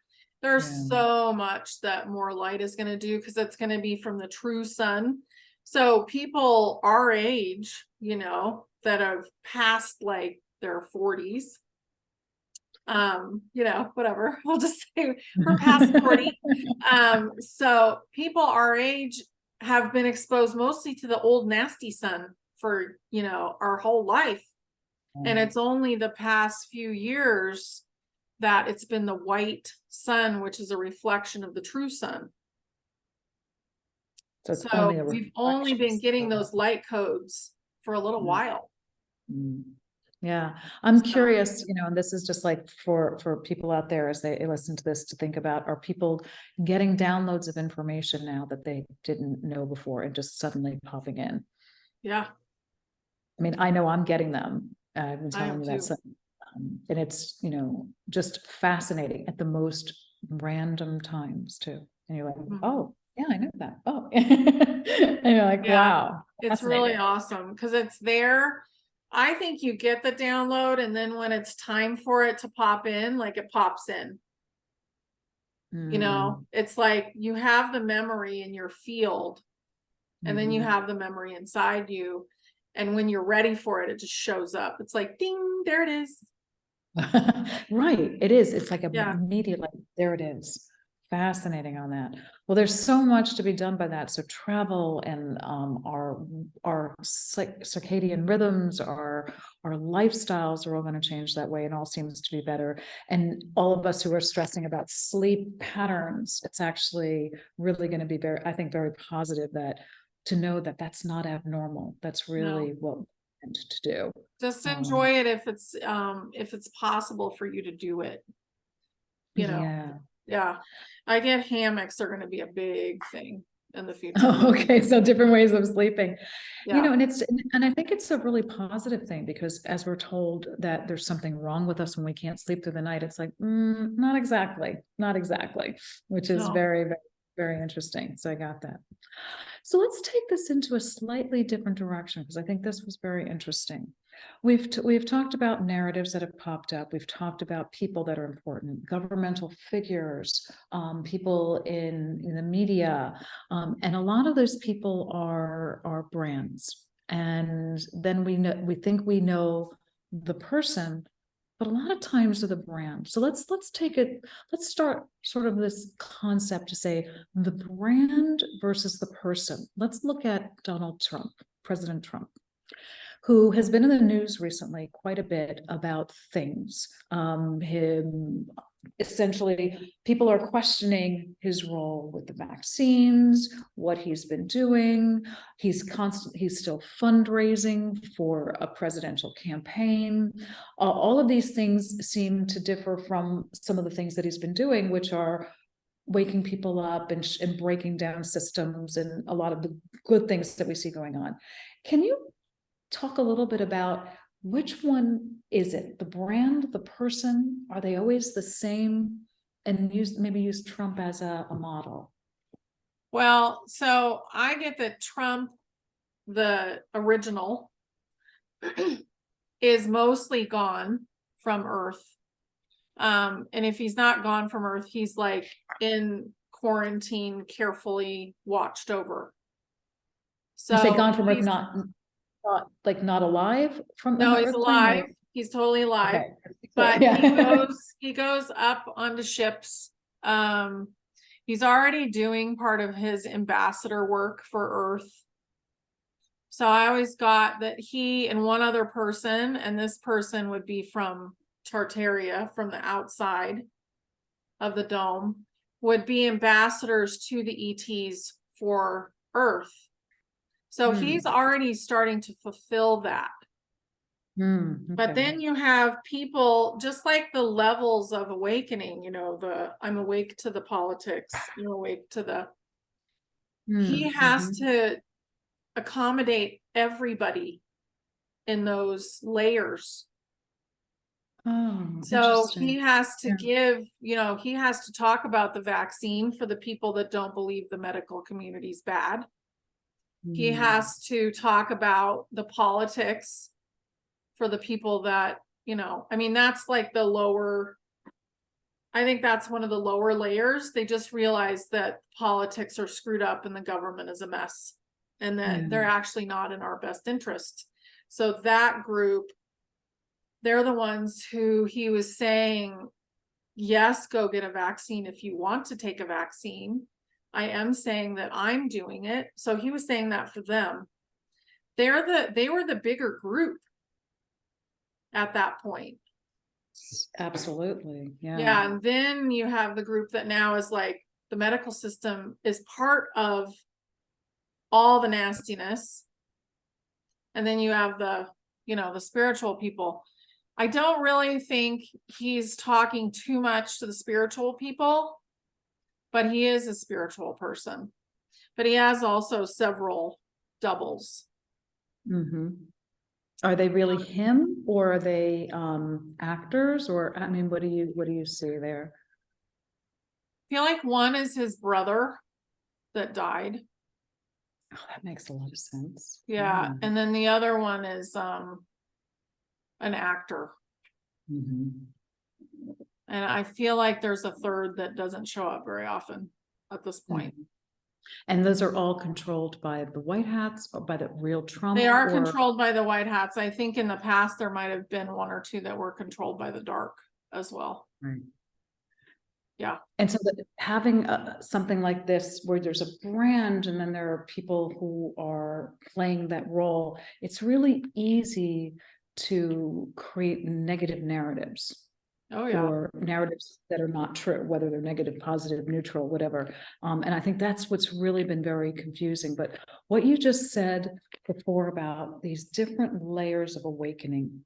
There's Yeah. so much that more light is going to do because it's going to be from the true sun. So people our age, you know, that have passed like their 40s, you know, whatever, we'll just say we're past 40. So people our age have been exposed mostly to the old nasty sun for, you know, our whole life. And it's only the past few years that it's been the white sun, which is a reflection of the true sun. So it's So only a we've only been reflection. getting those light codes for a little while. Yeah, I'm So- curious, you know, and this is just like for people out there as they listen to this to think about, are people getting downloads of information now that they didn't know before and just suddenly popping in? Yeah, I mean, I know I'm getting them. I've been I telling am you that, too. and it's, you know, just fascinating at the most random times too. And you're like, Mhm. oh, yeah, I know that. Oh, and you're like, Yeah. wow, It's really fascinating. awesome because it's there. I think you get the download, and then when it's time for it to pop in, like it pops in. You know, it's like you have the memory in your field, and then you have the memory inside you. And when you're ready for it, it just shows up. It's like, ding, there it is. Right, it is. It's like Yeah. immediately, there it is. Fascinating on that. Well, there's so much to be done by that. So travel and our circadian rhythms, our lifestyles are all going to change that way, and all seems to be better. And all of us who are stressing about sleep patterns, it's actually really going to be very, I think, very positive that to know that that's not abnormal. That's really what we're meant to do. Just enjoy it if it's possible for you to do it. You know. Yeah. I get hammocks are going to be a big thing in the future. Okay, so different ways of sleeping. Yeah. You know, and I think it's a really positive thing, because as we're told that there's something wrong with us when we can't sleep through the night, it's like, not exactly, which is No. very, very, very interesting. So I got that. So let's take this into a slightly different direction, because I think this was very interesting. We've talked about narratives that have popped up. We've talked about people that are important, governmental figures, people in the media, and a lot of those people are brands. And then we think we know the person, but a lot of times they're the brand. So let's start sort of this concept to say the brand versus the person. Let's look at Donald Trump, President Trump, who has been in the news recently quite a bit about things. Him essentially, people are questioning his role with the vaccines, what he's been doing. He's still fundraising for a presidential campaign. All of these things seem to differ from some of the things that he's been doing, which are waking people up and breaking down systems and a lot of the good things that we see going on. Can you talk a little bit about which one is it? The brand, the person? Are they always the same? And maybe use Trump as a model. Well, so I get that Trump, the original, is mostly gone from Earth. And if he's not gone from Earth, he's like in quarantine, carefully watched over. So You say gone from Earth, not like not alive from no, the he's Earth plane, alive. He's totally alive. Okay. But Yeah. he goes up onto ships. He's already doing part of his ambassador work for Earth. So I always got that he and one other person, and this person would be from Tartaria, from the outside of the dome, would be ambassadors to the ETs for Earth. So he's already starting to fulfill that. But then you have people, just like the levels of awakening, you know, I'm awake to the politics, I'm awake to the, he has to accommodate everybody in those layers. So he has to give, you know, he has to talk about the vaccine for the people that don't believe the medical community's bad. He has to talk about the politics for the people that, you know, I mean, that's like the lower, I think that's one of the lower layers. They just realize that politics are screwed up and the government is a mess and that they're actually not in our best interest. So that group, they're the ones who he was saying, yes, go get a vaccine if you want to take a vaccine. I am saying that I'm doing it. So he was saying that for them. They were the bigger group at that point. Absolutely. Yeah. Yeah. And then you have the group that now is like the medical system is part of all the nastiness. And then you have the, you know, the spiritual people. I don't really think he's talking too much to the spiritual people, but he is a spiritual person. But he has also several doubles. Are they really him, or are they actors, or I mean, what do you see there? I feel like one is his brother that died. Oh, that makes a lot of sense. Yeah. And then the other one is an actor. And I feel like there's a third that doesn't show up very often at this point. And those are all controlled by the White Hats or by the real Trump? They are controlled by the White Hats. I think in the past there might have been one or two that were controlled by the dark as well. Right. Yeah. And so that having something like this where there's a brand and then there are people who are playing that role, it's really easy to create negative narratives. Oh, yeah. Or narratives that are not true, whether they're negative, positive, neutral, whatever. And I think that's what's really been very confusing. But what you just said before about these different layers of awakening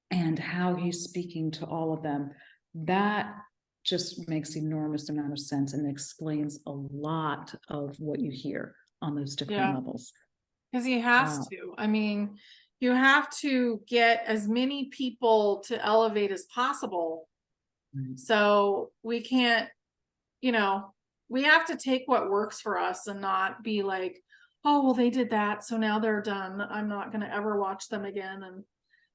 and how he's speaking to all of them, that just makes enormous amount of sense and explains a lot of what you hear on those different levels. Because he has to. I mean, you have to get as many people to elevate as possible. So we can't, you know, we have to take what works for us and not be like, oh, well, they did that, so now they're done. I'm not going to ever watch them again. And,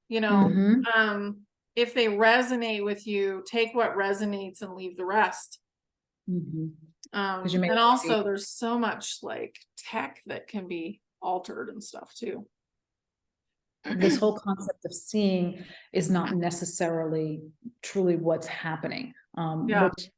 you know, if they resonate with you, take what resonates and leave the rest. And also there's so much like tech that can be altered and stuff too. This whole concept of seeing is not necessarily truly what's happening. Which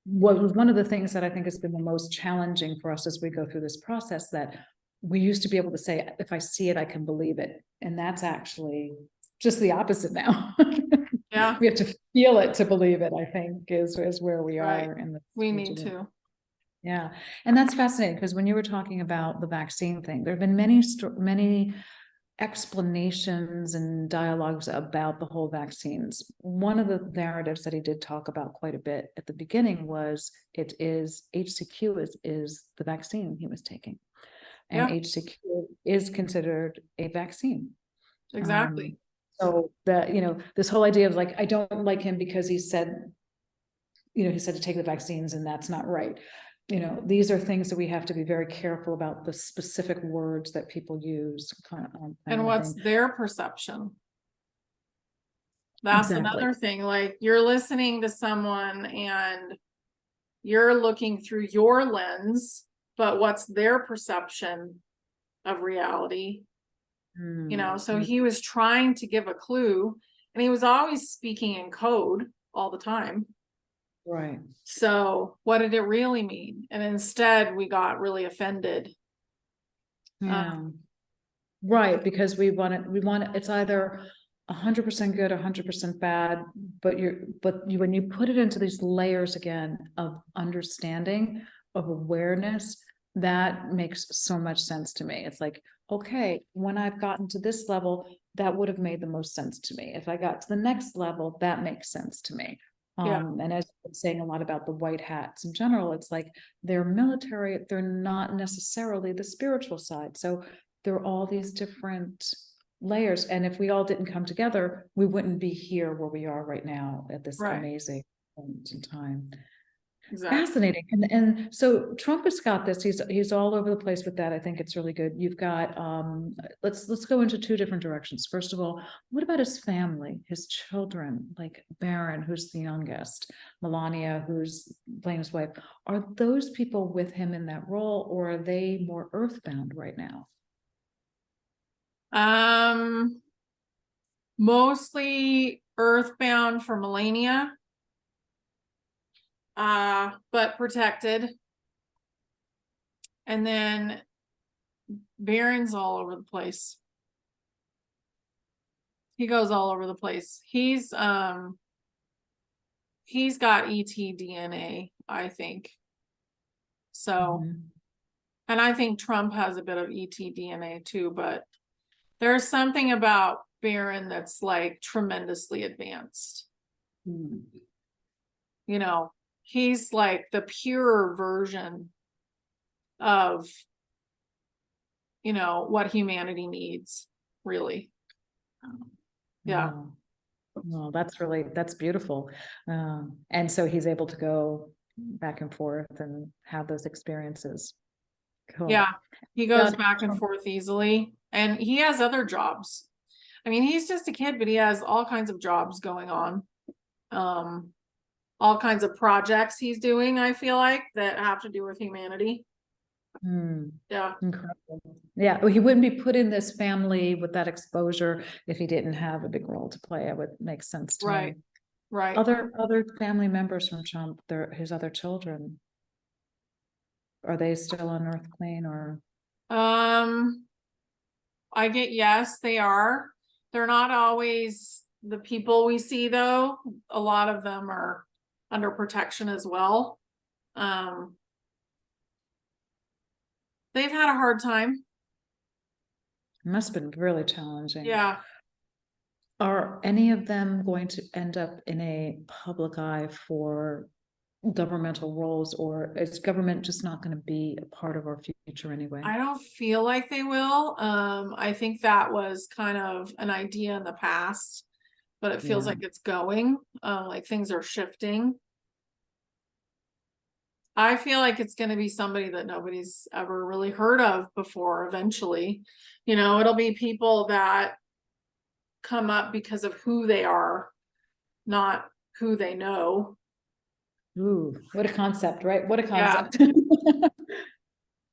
was one of the things that I think has been the most challenging for us as we go through this process, that we used to be able to say, if I see it, I can believe it. And that's actually just the opposite now. We have to feel it to believe it, I think, is where we are. And we need to. Yeah. And that's fascinating, because when you were talking about the vaccine thing, there have been many explanations and dialogues about the whole vaccines. One of the narratives that he did talk about quite a bit at the beginning was it is HCQ is the vaccine he was taking. And Yeah. HCQ is considered a vaccine. Exactly. So that, this whole idea of like, I don't like him because he said to take the vaccines, and that's not right. These are things that we have to be very careful about, the specific words that people use. And what's their perception? That's Exactly. another thing. Like, you're listening to someone and you're looking through your lens, but what's their perception of reality? So he was trying to give a clue, and he was always speaking in code all the time. Right. So what did it really mean? And instead we got really offended. Yeah. Right, because we want it, it's either 100% good, 100% bad, but when you put it into these layers again of understanding, of awareness, that makes so much sense to me. It's like, okay, when I've gotten to this level, that would have made the most sense to me. If I got to the next level, that makes sense to me. Yeah. And as I'm saying a lot about the white hats in general, it's like they're military, they're not necessarily the spiritual side. So there are all these different layers. And if we all didn't come together, we wouldn't be here where we are right now at this amazing point in time. Exactly. Fascinating. And so Trump has got this, he's all over the place with that. I think it's really good. You've got, let's go into two different directions. First of all, what about his family, his children, like Barron, who's the youngest, Melania, who's Blaine's wife? Are those people with him in that role, or are they more earthbound right now? Mostly earthbound for Melania, but protected. And then Barron's all over the place. He goes all over the place. He's got ET DNA, I think. So, and I think Trump has a bit of ET DNA too, but there's something about Barron that's like tremendously advanced. He's like the pure version of, what humanity needs, really. Yeah. Well, that's beautiful. And so he's able to go back and forth and have those experiences. Cool. Yeah, he goes back and forth easily, and he has other jobs. I mean, he's just a kid, but he has all kinds of jobs going on. All kinds of projects he's doing, I feel like, that have to do with humanity. Yeah. Incredible. Yeah, well, he wouldn't be put in this family with that exposure if he didn't have a big role to play. It would make sense to me. Right. Other family members from Trump, his other children, are they still on Earth Plane, or? Yes, they are. They're not always the people we see, though. A lot of them are under protection as well. They've had a hard time. It must have been really challenging. Yeah. Are any of them going to end up in a public eye for governmental roles, or is government just not going to be a part of our future anyway? I don't feel like they will. I think that was kind of an idea in the past, but it feels like it's going, like things are shifting. I feel like it's going to be somebody that nobody's ever really heard of before eventually. It'll be people that come up because of who they are, not who they know. Ooh, what a concept, right? What a concept.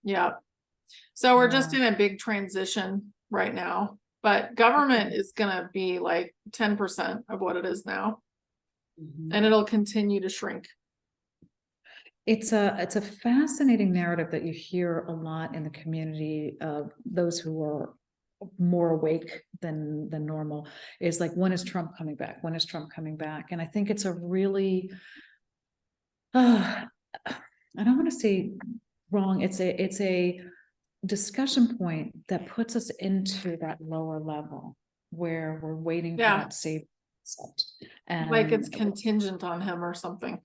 Yeah. So we're just in a big transition right now, but government is going to be like 10% of what it is now. And it'll continue to shrink. It's a fascinating narrative that you hear a lot in the community of those who are more awake than normal, is like, when is Trump coming back? When is Trump coming back? And I think it's a really, I don't want to say wrong. It's a discussion point that puts us into that lower level where we're waiting for Yeah. that safe concept. Like it's And contingent on him or something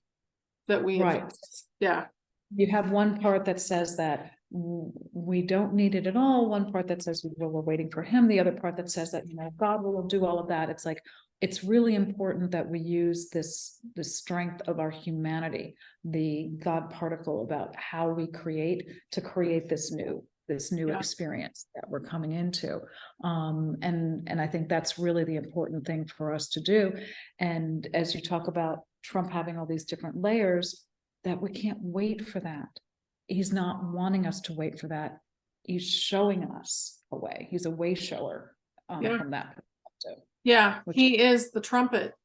that we, right. Yeah. You have one part that says that we don't need it at all. One part that says we're waiting for him. The other part that says that, you know, God will do all of that. It's like, it's really important that we use this strength of our humanity, the God particle, about how we create to create this new Yeah. experience that we're coming into. And I think that's really the important thing for us to do. And as you talk about Trump having all these different layers, that we can't wait for that. He's not wanting us to wait for that. He's showing us a way. He's a way shower Yeah. from that perspective. Yeah, he is the trumpet.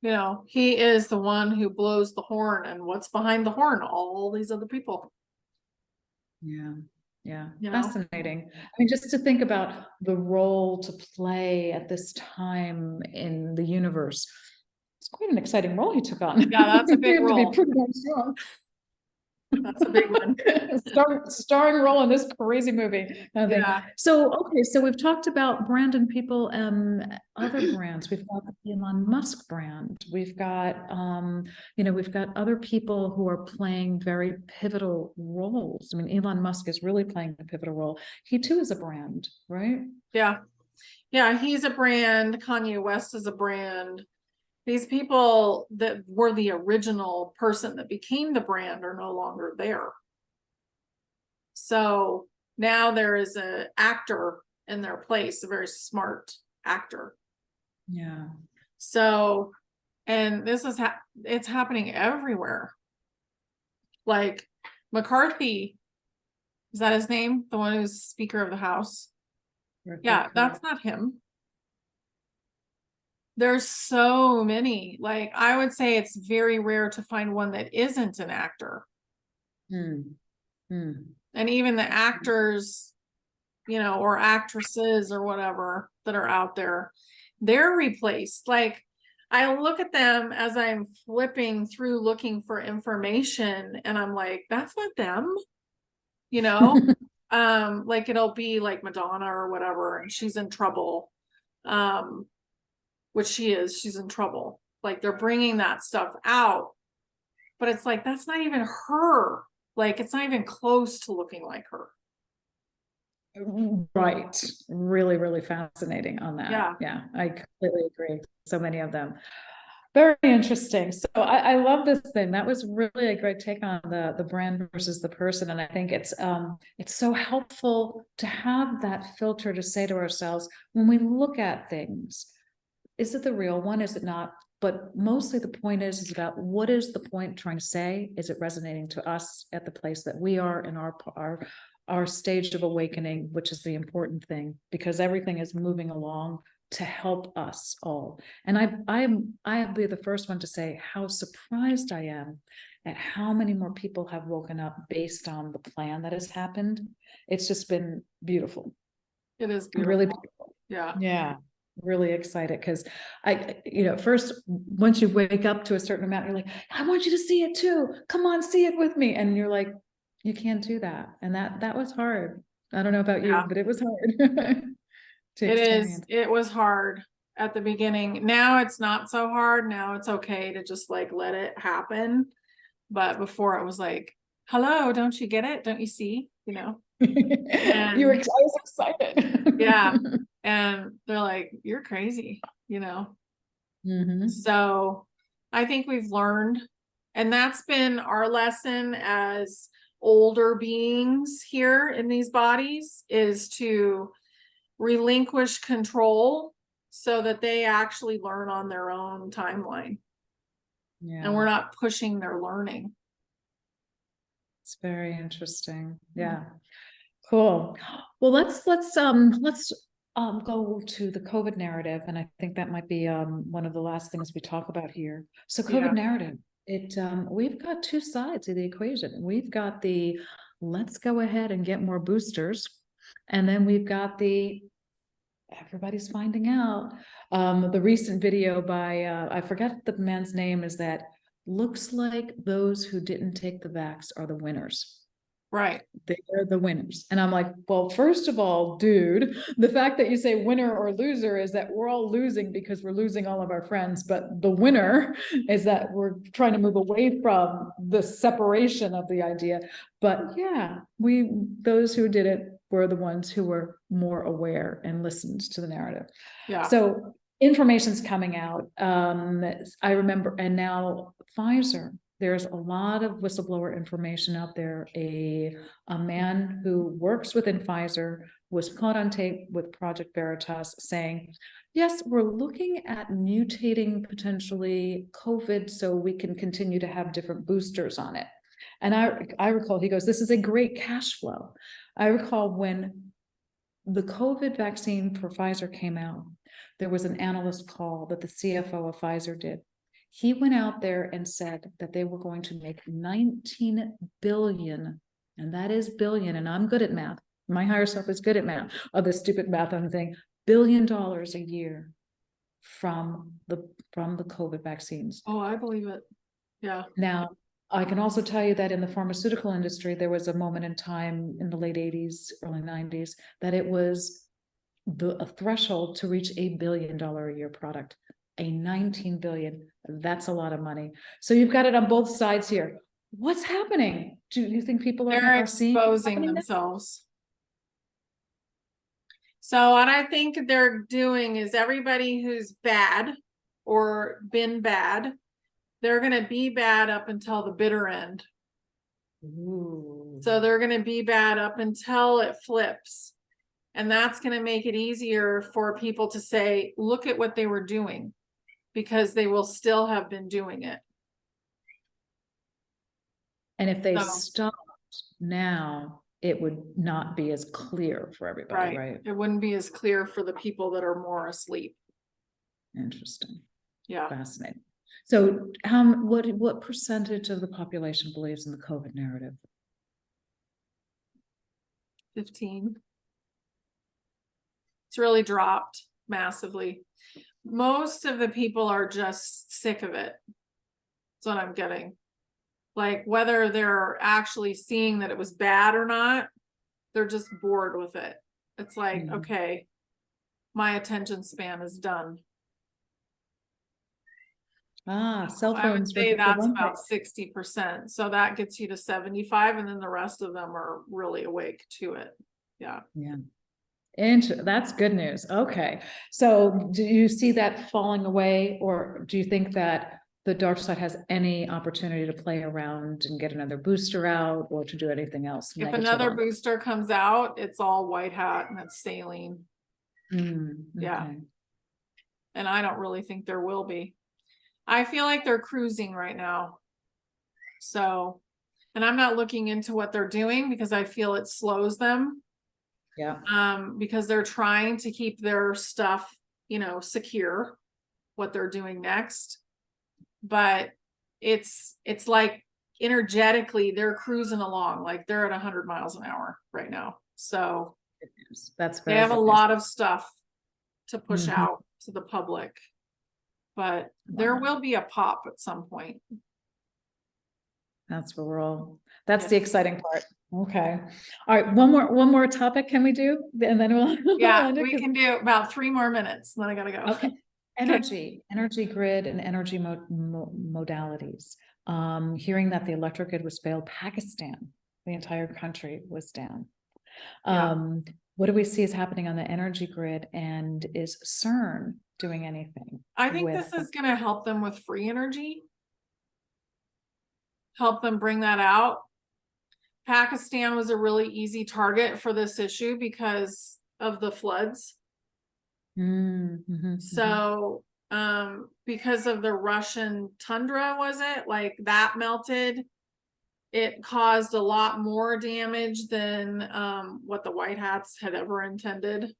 You know, he is the one who blows the horn, and what's behind the horn? All these other people. Yeah. Yeah, You know? fascinating. I mean, just to think about the role to play at this time in the universe. It's quite an exciting role he took on. Yeah, that's a big You have to be role. pretty darn strong. That's a big one. Starring role in this crazy movie. Kind of thing. Yeah. So, okay, so we've talked about brand and people, other brands. We've got the Elon Musk brand. We've got, you know, we've got other people who are playing very pivotal roles. I mean, Elon Musk is really playing a pivotal role. He too is a brand, right? Yeah. Yeah, he's a brand. Kanye West is a brand. These people that were the original person that became the brand are no longer there. So now there is an actor in their place, a very smart actor. Yeah. So, and this is it's happening everywhere. Like McCarthy, is that his name? The one who's Speaker of the House? Yeah, that's not him. There's so many. Like, I would say it's very rare to find one that isn't an actor. Hmm. Hmm. And even the actors, you know, or actresses or whatever that are out there, they're replaced. Like, I look at them as I'm flipping through looking for information, and I'm like, that's not them, you know. Like it'll be like Madonna or whatever, and she's in trouble, which she's in trouble. Like they're bringing that stuff out, but it's like, that's not even her. Like, it's not even close to looking like her. Right. Really, really fascinating on that. Yeah. Yeah, I completely agree. So many of them. Very interesting. So I love this thing. That was really a great take on the brand versus the person. And I think it's so helpful to have that filter to say to ourselves, when we look at things, is it the real one? Is it not? But mostly the point is about, what is the point trying to say? Is it resonating to us at the place that we are in our stage of awakening, which is the important thing, because everything is moving along to help us all. And I'll be the first one to say how surprised I am at how many more people have woken up based on the plan that has happened. It's just been beautiful. It is beautiful. Really beautiful. Yeah. Yeah. Really excited because first, once you wake up to a certain amount, you're like, I want you to see it too. Come on, see it with me. And you're like, you can't do that. And that was hard. I don't know about you, but it was hard. It was hard at the beginning. Now it's not so hard. Now it's okay to just like let it happen. But before it was like, hello, don't you get it? Don't you see? You know? I was excited. Yeah. And they're like, you're crazy, you know? Mm-hmm. So I think we've learned, and that's been our lesson as older beings here in these bodies, is to relinquish control so that they actually learn on their own timeline. Yeah. And we're not pushing their learning. It's very interesting. Yeah. Cool. Well, let's go to the COVID narrative, and I think that might be one of the last things we talk about here. So COVID narrative, we've got two sides of the equation. We've got the let's go ahead and get more boosters, and then we've got the everybody's finding out. The recent video by I forget the man's name, is that looks like those who didn't take the vax are the winners. Right. They're the winners. And I'm like, well, first of all, dude, the fact that you say winner or loser is that we're all losing because we're losing all of our friends. But the winner is that we're trying to move away from the separation of the idea. But yeah, those who did it were the ones who were more aware and listened to the narrative. Yeah. So information's coming out. I remember, and now Pfizer, there's a lot of whistleblower information out there. A man who works within Pfizer was caught on tape with Project Veritas saying, yes, we're looking at mutating potentially COVID so we can continue to have different boosters on it. And I recall, he goes, this is a great cash flow. I recall when the COVID vaccine for Pfizer came out, there was an analyst call that the CFO of Pfizer did. He went out there and said that they were going to make 19 billion, and that is billion, and I'm good at math. My higher self is good at math, other stupid math I'm saying, $1 billion a year from the COVID vaccines. Oh, I believe it. Yeah. Now, I can also tell you that in the pharmaceutical industry, there was a moment in time in the late 80s, early 90s, that it was a threshold to reach $1 billion a year product. A 19 billion, that's a lot of money. So you've got it on both sides here. What's happening? Do you think people They're are seeing exposing themselves? So what I think they're doing is everybody who's bad or been bad, they're going to be bad up until the bitter end. Ooh. So they're going to be bad up until it flips. And that's going to make it easier for people to say, look at what they were doing, because they will still have been doing it. And if they stopped now, it would not be as clear for everybody, right? It wouldn't be as clear for the people that are more asleep. Interesting. Yeah. Fascinating. So what percentage of the population believes in the COVID narrative? 15. It's really dropped massively. Most of the people are just sick of it. That's what I'm getting. Like, whether they're actually seeing that it was bad or not, they're just bored with it. It's like, okay, my attention span is done. Cell phones. I would say that's about 60%. So that gets you to 75, and then the rest of them are really awake to it. Yeah. Yeah. That's good news. Okay. So do you see that falling away, or do you think that the dark side has any opportunity to play around and get another booster out, or to do anything else? If another booster comes out, it's all white hat and it's saline. Yeah. And I don't really think there will be. I feel like they're cruising right now. So, and I'm not looking into what they're doing because I feel it slows them. Yeah. Because they're trying to keep their stuff, secure, what they're doing next. But it's like energetically they're cruising along, like they're at 100 miles an hour right now. So they have a lot of stuff to push out to the public, but there will be a pop at some point. That's where that's the exciting part. Okay. All right. One more topic can we do? And then we'll we can do about 3 more minutes. Then I gotta go. Okay. Energy grid and energy modalities. Hearing that the electric grid was failed, Pakistan, the entire country was down. What do we see is happening on the energy grid, and is CERN doing anything? I think this is going to help them with free energy. Help them bring that out. Pakistan was a really easy target for this issue because of the floods. So, because of the Russian tundra, was it like that melted? It caused a lot more damage than what the White Hats had ever intended.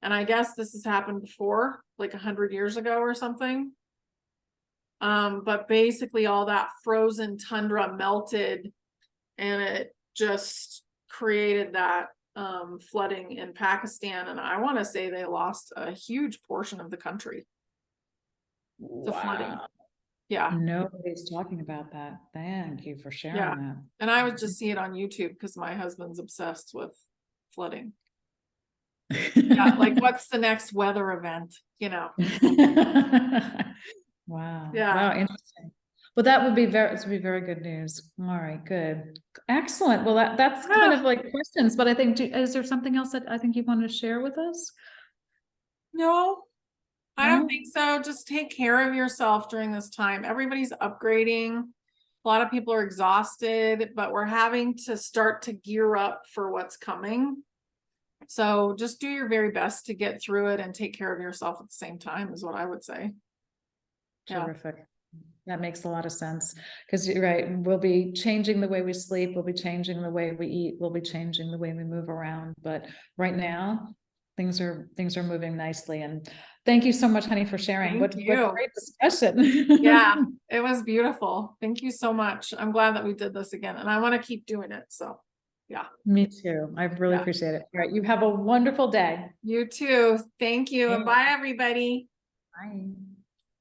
And I guess this has happened before, like 100 years ago or something. But basically all that frozen tundra melted, and it just created that flooding in Pakistan. And I want to say they lost a huge portion of the country to flooding. Yeah, Nobody's talking about that. Thank you for yeah. sharing that. And I would just see it on YouTube because my husband's obsessed with flooding. Yeah, like what's the next weather event, you know? Wow. Yeah. Wow, interesting. Well, that would be very good news. All right, good. Excellent. Well, that's kind Yeah. of like questions, but I think, is there something else that I think you want to share with us? No, I don't No? think so. Just take care of yourself during this time. Everybody's upgrading. A lot of people are exhausted, but we're having to start to gear up for what's coming. So just do your very best to get through it and take care of yourself at the same time is what I would say. Yeah. Terrific. That makes a lot of sense, because you're right. We'll be changing the way we sleep. We'll be changing the way we eat. We'll be changing the way we move around. But right now, things are moving nicely. And thank you so much, honey, for sharing. Thank What you. great discussion. Yeah, it was beautiful. Thank you so much. I'm glad that we did this again, and I want to keep doing it. So, yeah. Me too. I really Yeah. appreciate it. All right. You have a wonderful day. You too. Thank you. And Thanks. bye, everybody. Bye.